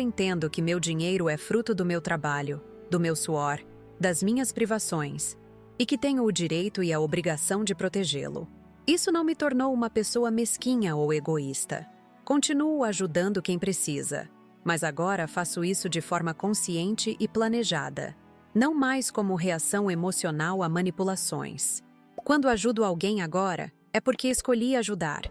entendo que meu dinheiro é fruto do meu trabalho, do meu suor, das minhas privações, e que tenho o direito e a obrigação de protegê-lo. Isso não me tornou uma pessoa mesquinha ou egoísta. Continuo ajudando quem precisa, mas agora faço isso de forma consciente e planejada, não mais como reação emocional a manipulações. Quando ajudo alguém agora, é porque escolhi ajudar,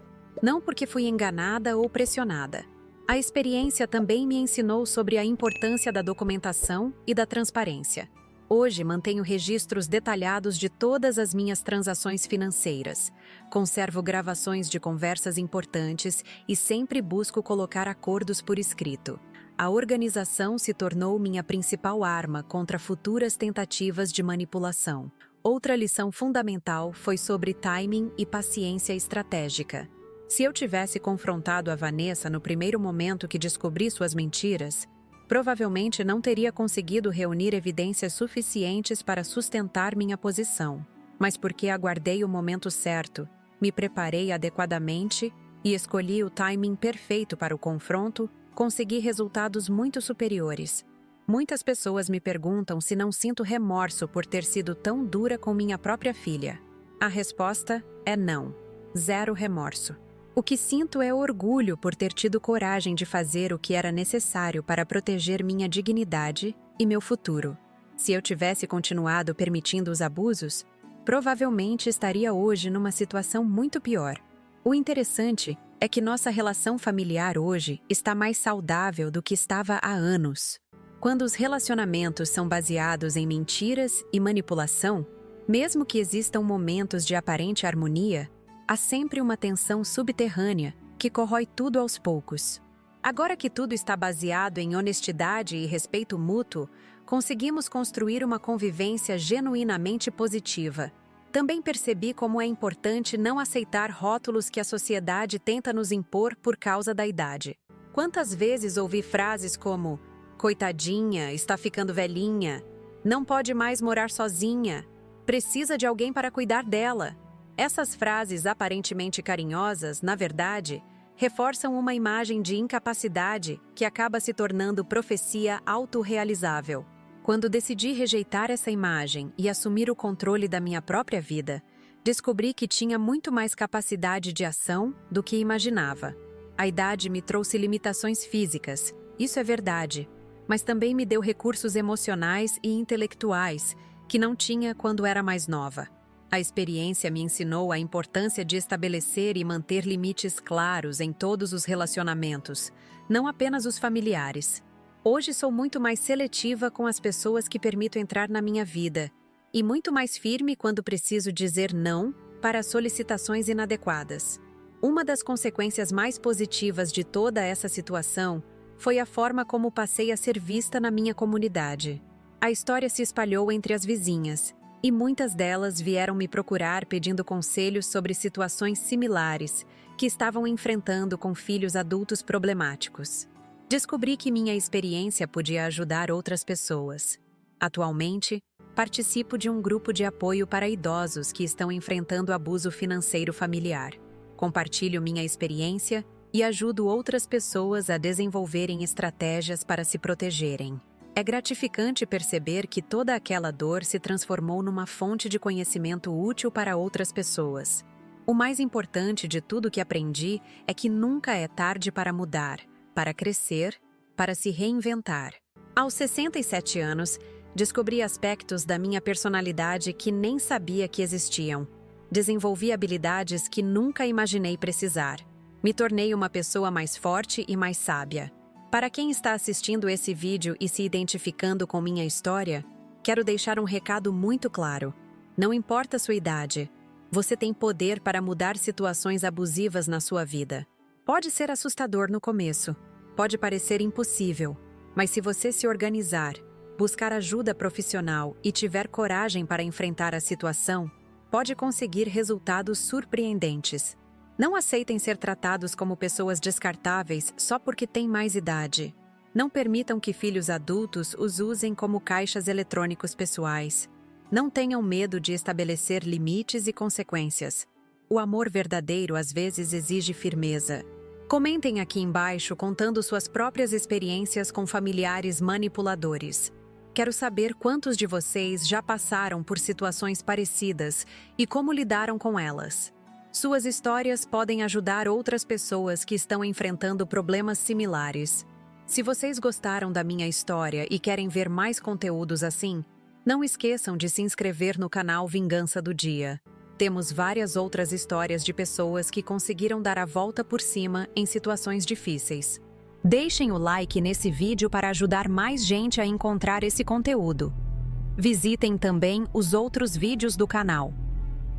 não porque fui enganada ou pressionada. A experiência também me ensinou sobre a importância da documentação e da transparência. Hoje mantenho registros detalhados de todas as minhas transações financeiras. Conservo gravações de conversas importantes e sempre busco colocar acordos por escrito. A organização se tornou minha principal arma contra futuras tentativas de manipulação. Outra lição fundamental foi sobre timing e paciência estratégica. Se eu tivesse confrontado a Vanessa no primeiro momento que descobri suas mentiras, provavelmente não teria conseguido reunir evidências suficientes para sustentar minha posição. Mas porque aguardei o momento certo, me preparei adequadamente e escolhi o timing perfeito para o confronto, consegui resultados muito superiores. Muitas pessoas me perguntam se não sinto remorso por ter sido tão dura com minha própria filha. A resposta é não. Zero remorso. O que sinto é orgulho por ter tido coragem de fazer o que era necessário para proteger minha dignidade e meu futuro. Se eu tivesse continuado permitindo os abusos, provavelmente estaria hoje numa situação muito pior. O interessante é que nossa relação familiar hoje está mais saudável do que estava há anos. Quando os relacionamentos são baseados em mentiras e manipulação, mesmo que existam momentos de aparente harmonia, há sempre uma tensão subterrânea que corrói tudo aos poucos. Agora que tudo está baseado em honestidade e respeito mútuo, conseguimos construir uma convivência genuinamente positiva. Também percebi como é importante não aceitar rótulos que a sociedade tenta nos impor por causa da idade. Quantas vezes ouvi frases como "coitadinha, está ficando velhinha", "não pode mais morar sozinha", "precisa de alguém para cuidar dela". Essas frases aparentemente carinhosas, na verdade, reforçam uma imagem de incapacidade que acaba se tornando profecia autorrealizável. Quando decidi rejeitar essa imagem e assumir o controle da minha própria vida, descobri que tinha muito mais capacidade de ação do que imaginava. A idade me trouxe limitações físicas, isso é verdade, mas também me deu recursos emocionais e intelectuais que não tinha quando era mais nova. A experiência me ensinou a importância de estabelecer e manter limites claros em todos os relacionamentos, não apenas os familiares. Hoje sou muito mais seletiva com as pessoas que permito entrar na minha vida e muito mais firme quando preciso dizer não para solicitações inadequadas. Uma das consequências mais positivas de toda essa situação foi a forma como passei a ser vista na minha comunidade. A história se espalhou entre as vizinhas, e muitas delas vieram me procurar pedindo conselhos sobre situações similares que estavam enfrentando com filhos adultos problemáticos. Descobri que minha experiência podia ajudar outras pessoas. Atualmente, participo de um grupo de apoio para idosos que estão enfrentando abuso financeiro familiar. Compartilho minha experiência e ajudo outras pessoas a desenvolverem estratégias para se protegerem. É gratificante perceber que toda aquela dor se transformou numa fonte de conhecimento útil para outras pessoas. O mais importante de tudo que aprendi é que nunca é tarde para mudar, para crescer, para se reinventar. Aos 67 anos, descobri aspectos da minha personalidade que nem sabia que existiam. Desenvolvi habilidades que nunca imaginei precisar. Me tornei uma pessoa mais forte e mais sábia. Para quem está assistindo esse vídeo e se identificando com minha história, quero deixar um recado muito claro. Não importa a sua idade, você tem poder para mudar situações abusivas na sua vida. Pode ser assustador no começo, pode parecer impossível, mas se você se organizar, buscar ajuda profissional e tiver coragem para enfrentar a situação, pode conseguir resultados surpreendentes. Não aceitem ser tratados como pessoas descartáveis só porque têm mais idade. Não permitam que filhos adultos os usem como caixas eletrônicos pessoais. Não tenham medo de estabelecer limites e consequências. O amor verdadeiro às vezes exige firmeza. Comentem aqui embaixo contando suas próprias experiências com familiares manipuladores. Quero saber quantos de vocês já passaram por situações parecidas e como lidaram com elas. Suas histórias podem ajudar outras pessoas que estão enfrentando problemas similares. Se vocês gostaram da minha história e querem ver mais conteúdos assim, não esqueçam de se inscrever no canal Vingança do Dia. Temos várias outras histórias de pessoas que conseguiram dar a volta por cima em situações difíceis. Deixem o like nesse vídeo para ajudar mais gente a encontrar esse conteúdo. Visitem também os outros vídeos do canal.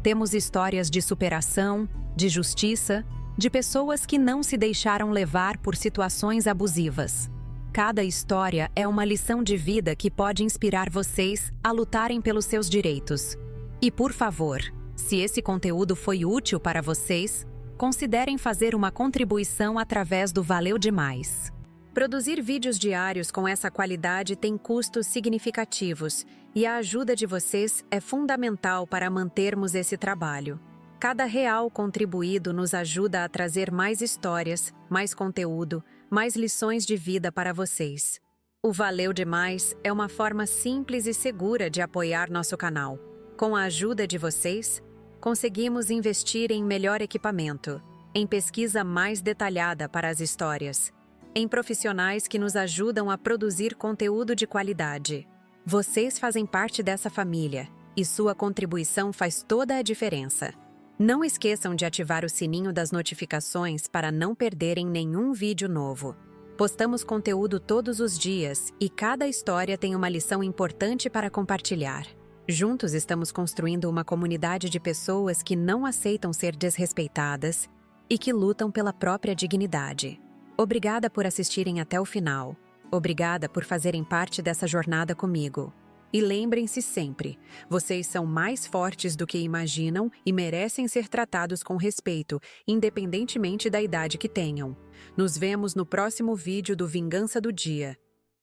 Temos histórias de superação, de justiça, de pessoas que não se deixaram levar por situações abusivas. Cada história é uma lição de vida que pode inspirar vocês a lutarem pelos seus direitos. E por favor, se esse conteúdo foi útil para vocês, considerem fazer uma contribuição através do Valeu Demais. Produzir vídeos diários com essa qualidade tem custos significativos e a ajuda de vocês é fundamental para mantermos esse trabalho. Cada real contribuído nos ajuda a trazer mais histórias, mais conteúdo, mais lições de vida para vocês. O Valeu Demais é uma forma simples e segura de apoiar nosso canal. Com a ajuda de vocês, conseguimos investir em melhor equipamento, em pesquisa mais detalhada para as histórias, em profissionais que nos ajudam a produzir conteúdo de qualidade. Vocês fazem parte dessa família e sua contribuição faz toda a diferença. Não esqueçam de ativar o sininho das notificações para não perderem nenhum vídeo novo. Postamos conteúdo todos os dias e cada história tem uma lição importante para compartilhar. Juntos estamos construindo uma comunidade de pessoas que não aceitam ser desrespeitadas e que lutam pela própria dignidade. Obrigada por assistirem até o final. Obrigada por fazerem parte dessa jornada comigo. E lembrem-se sempre, vocês são mais fortes do que imaginam e merecem ser tratados com respeito, independentemente da idade que tenham. Nos vemos no próximo vídeo do Vingança do Dia.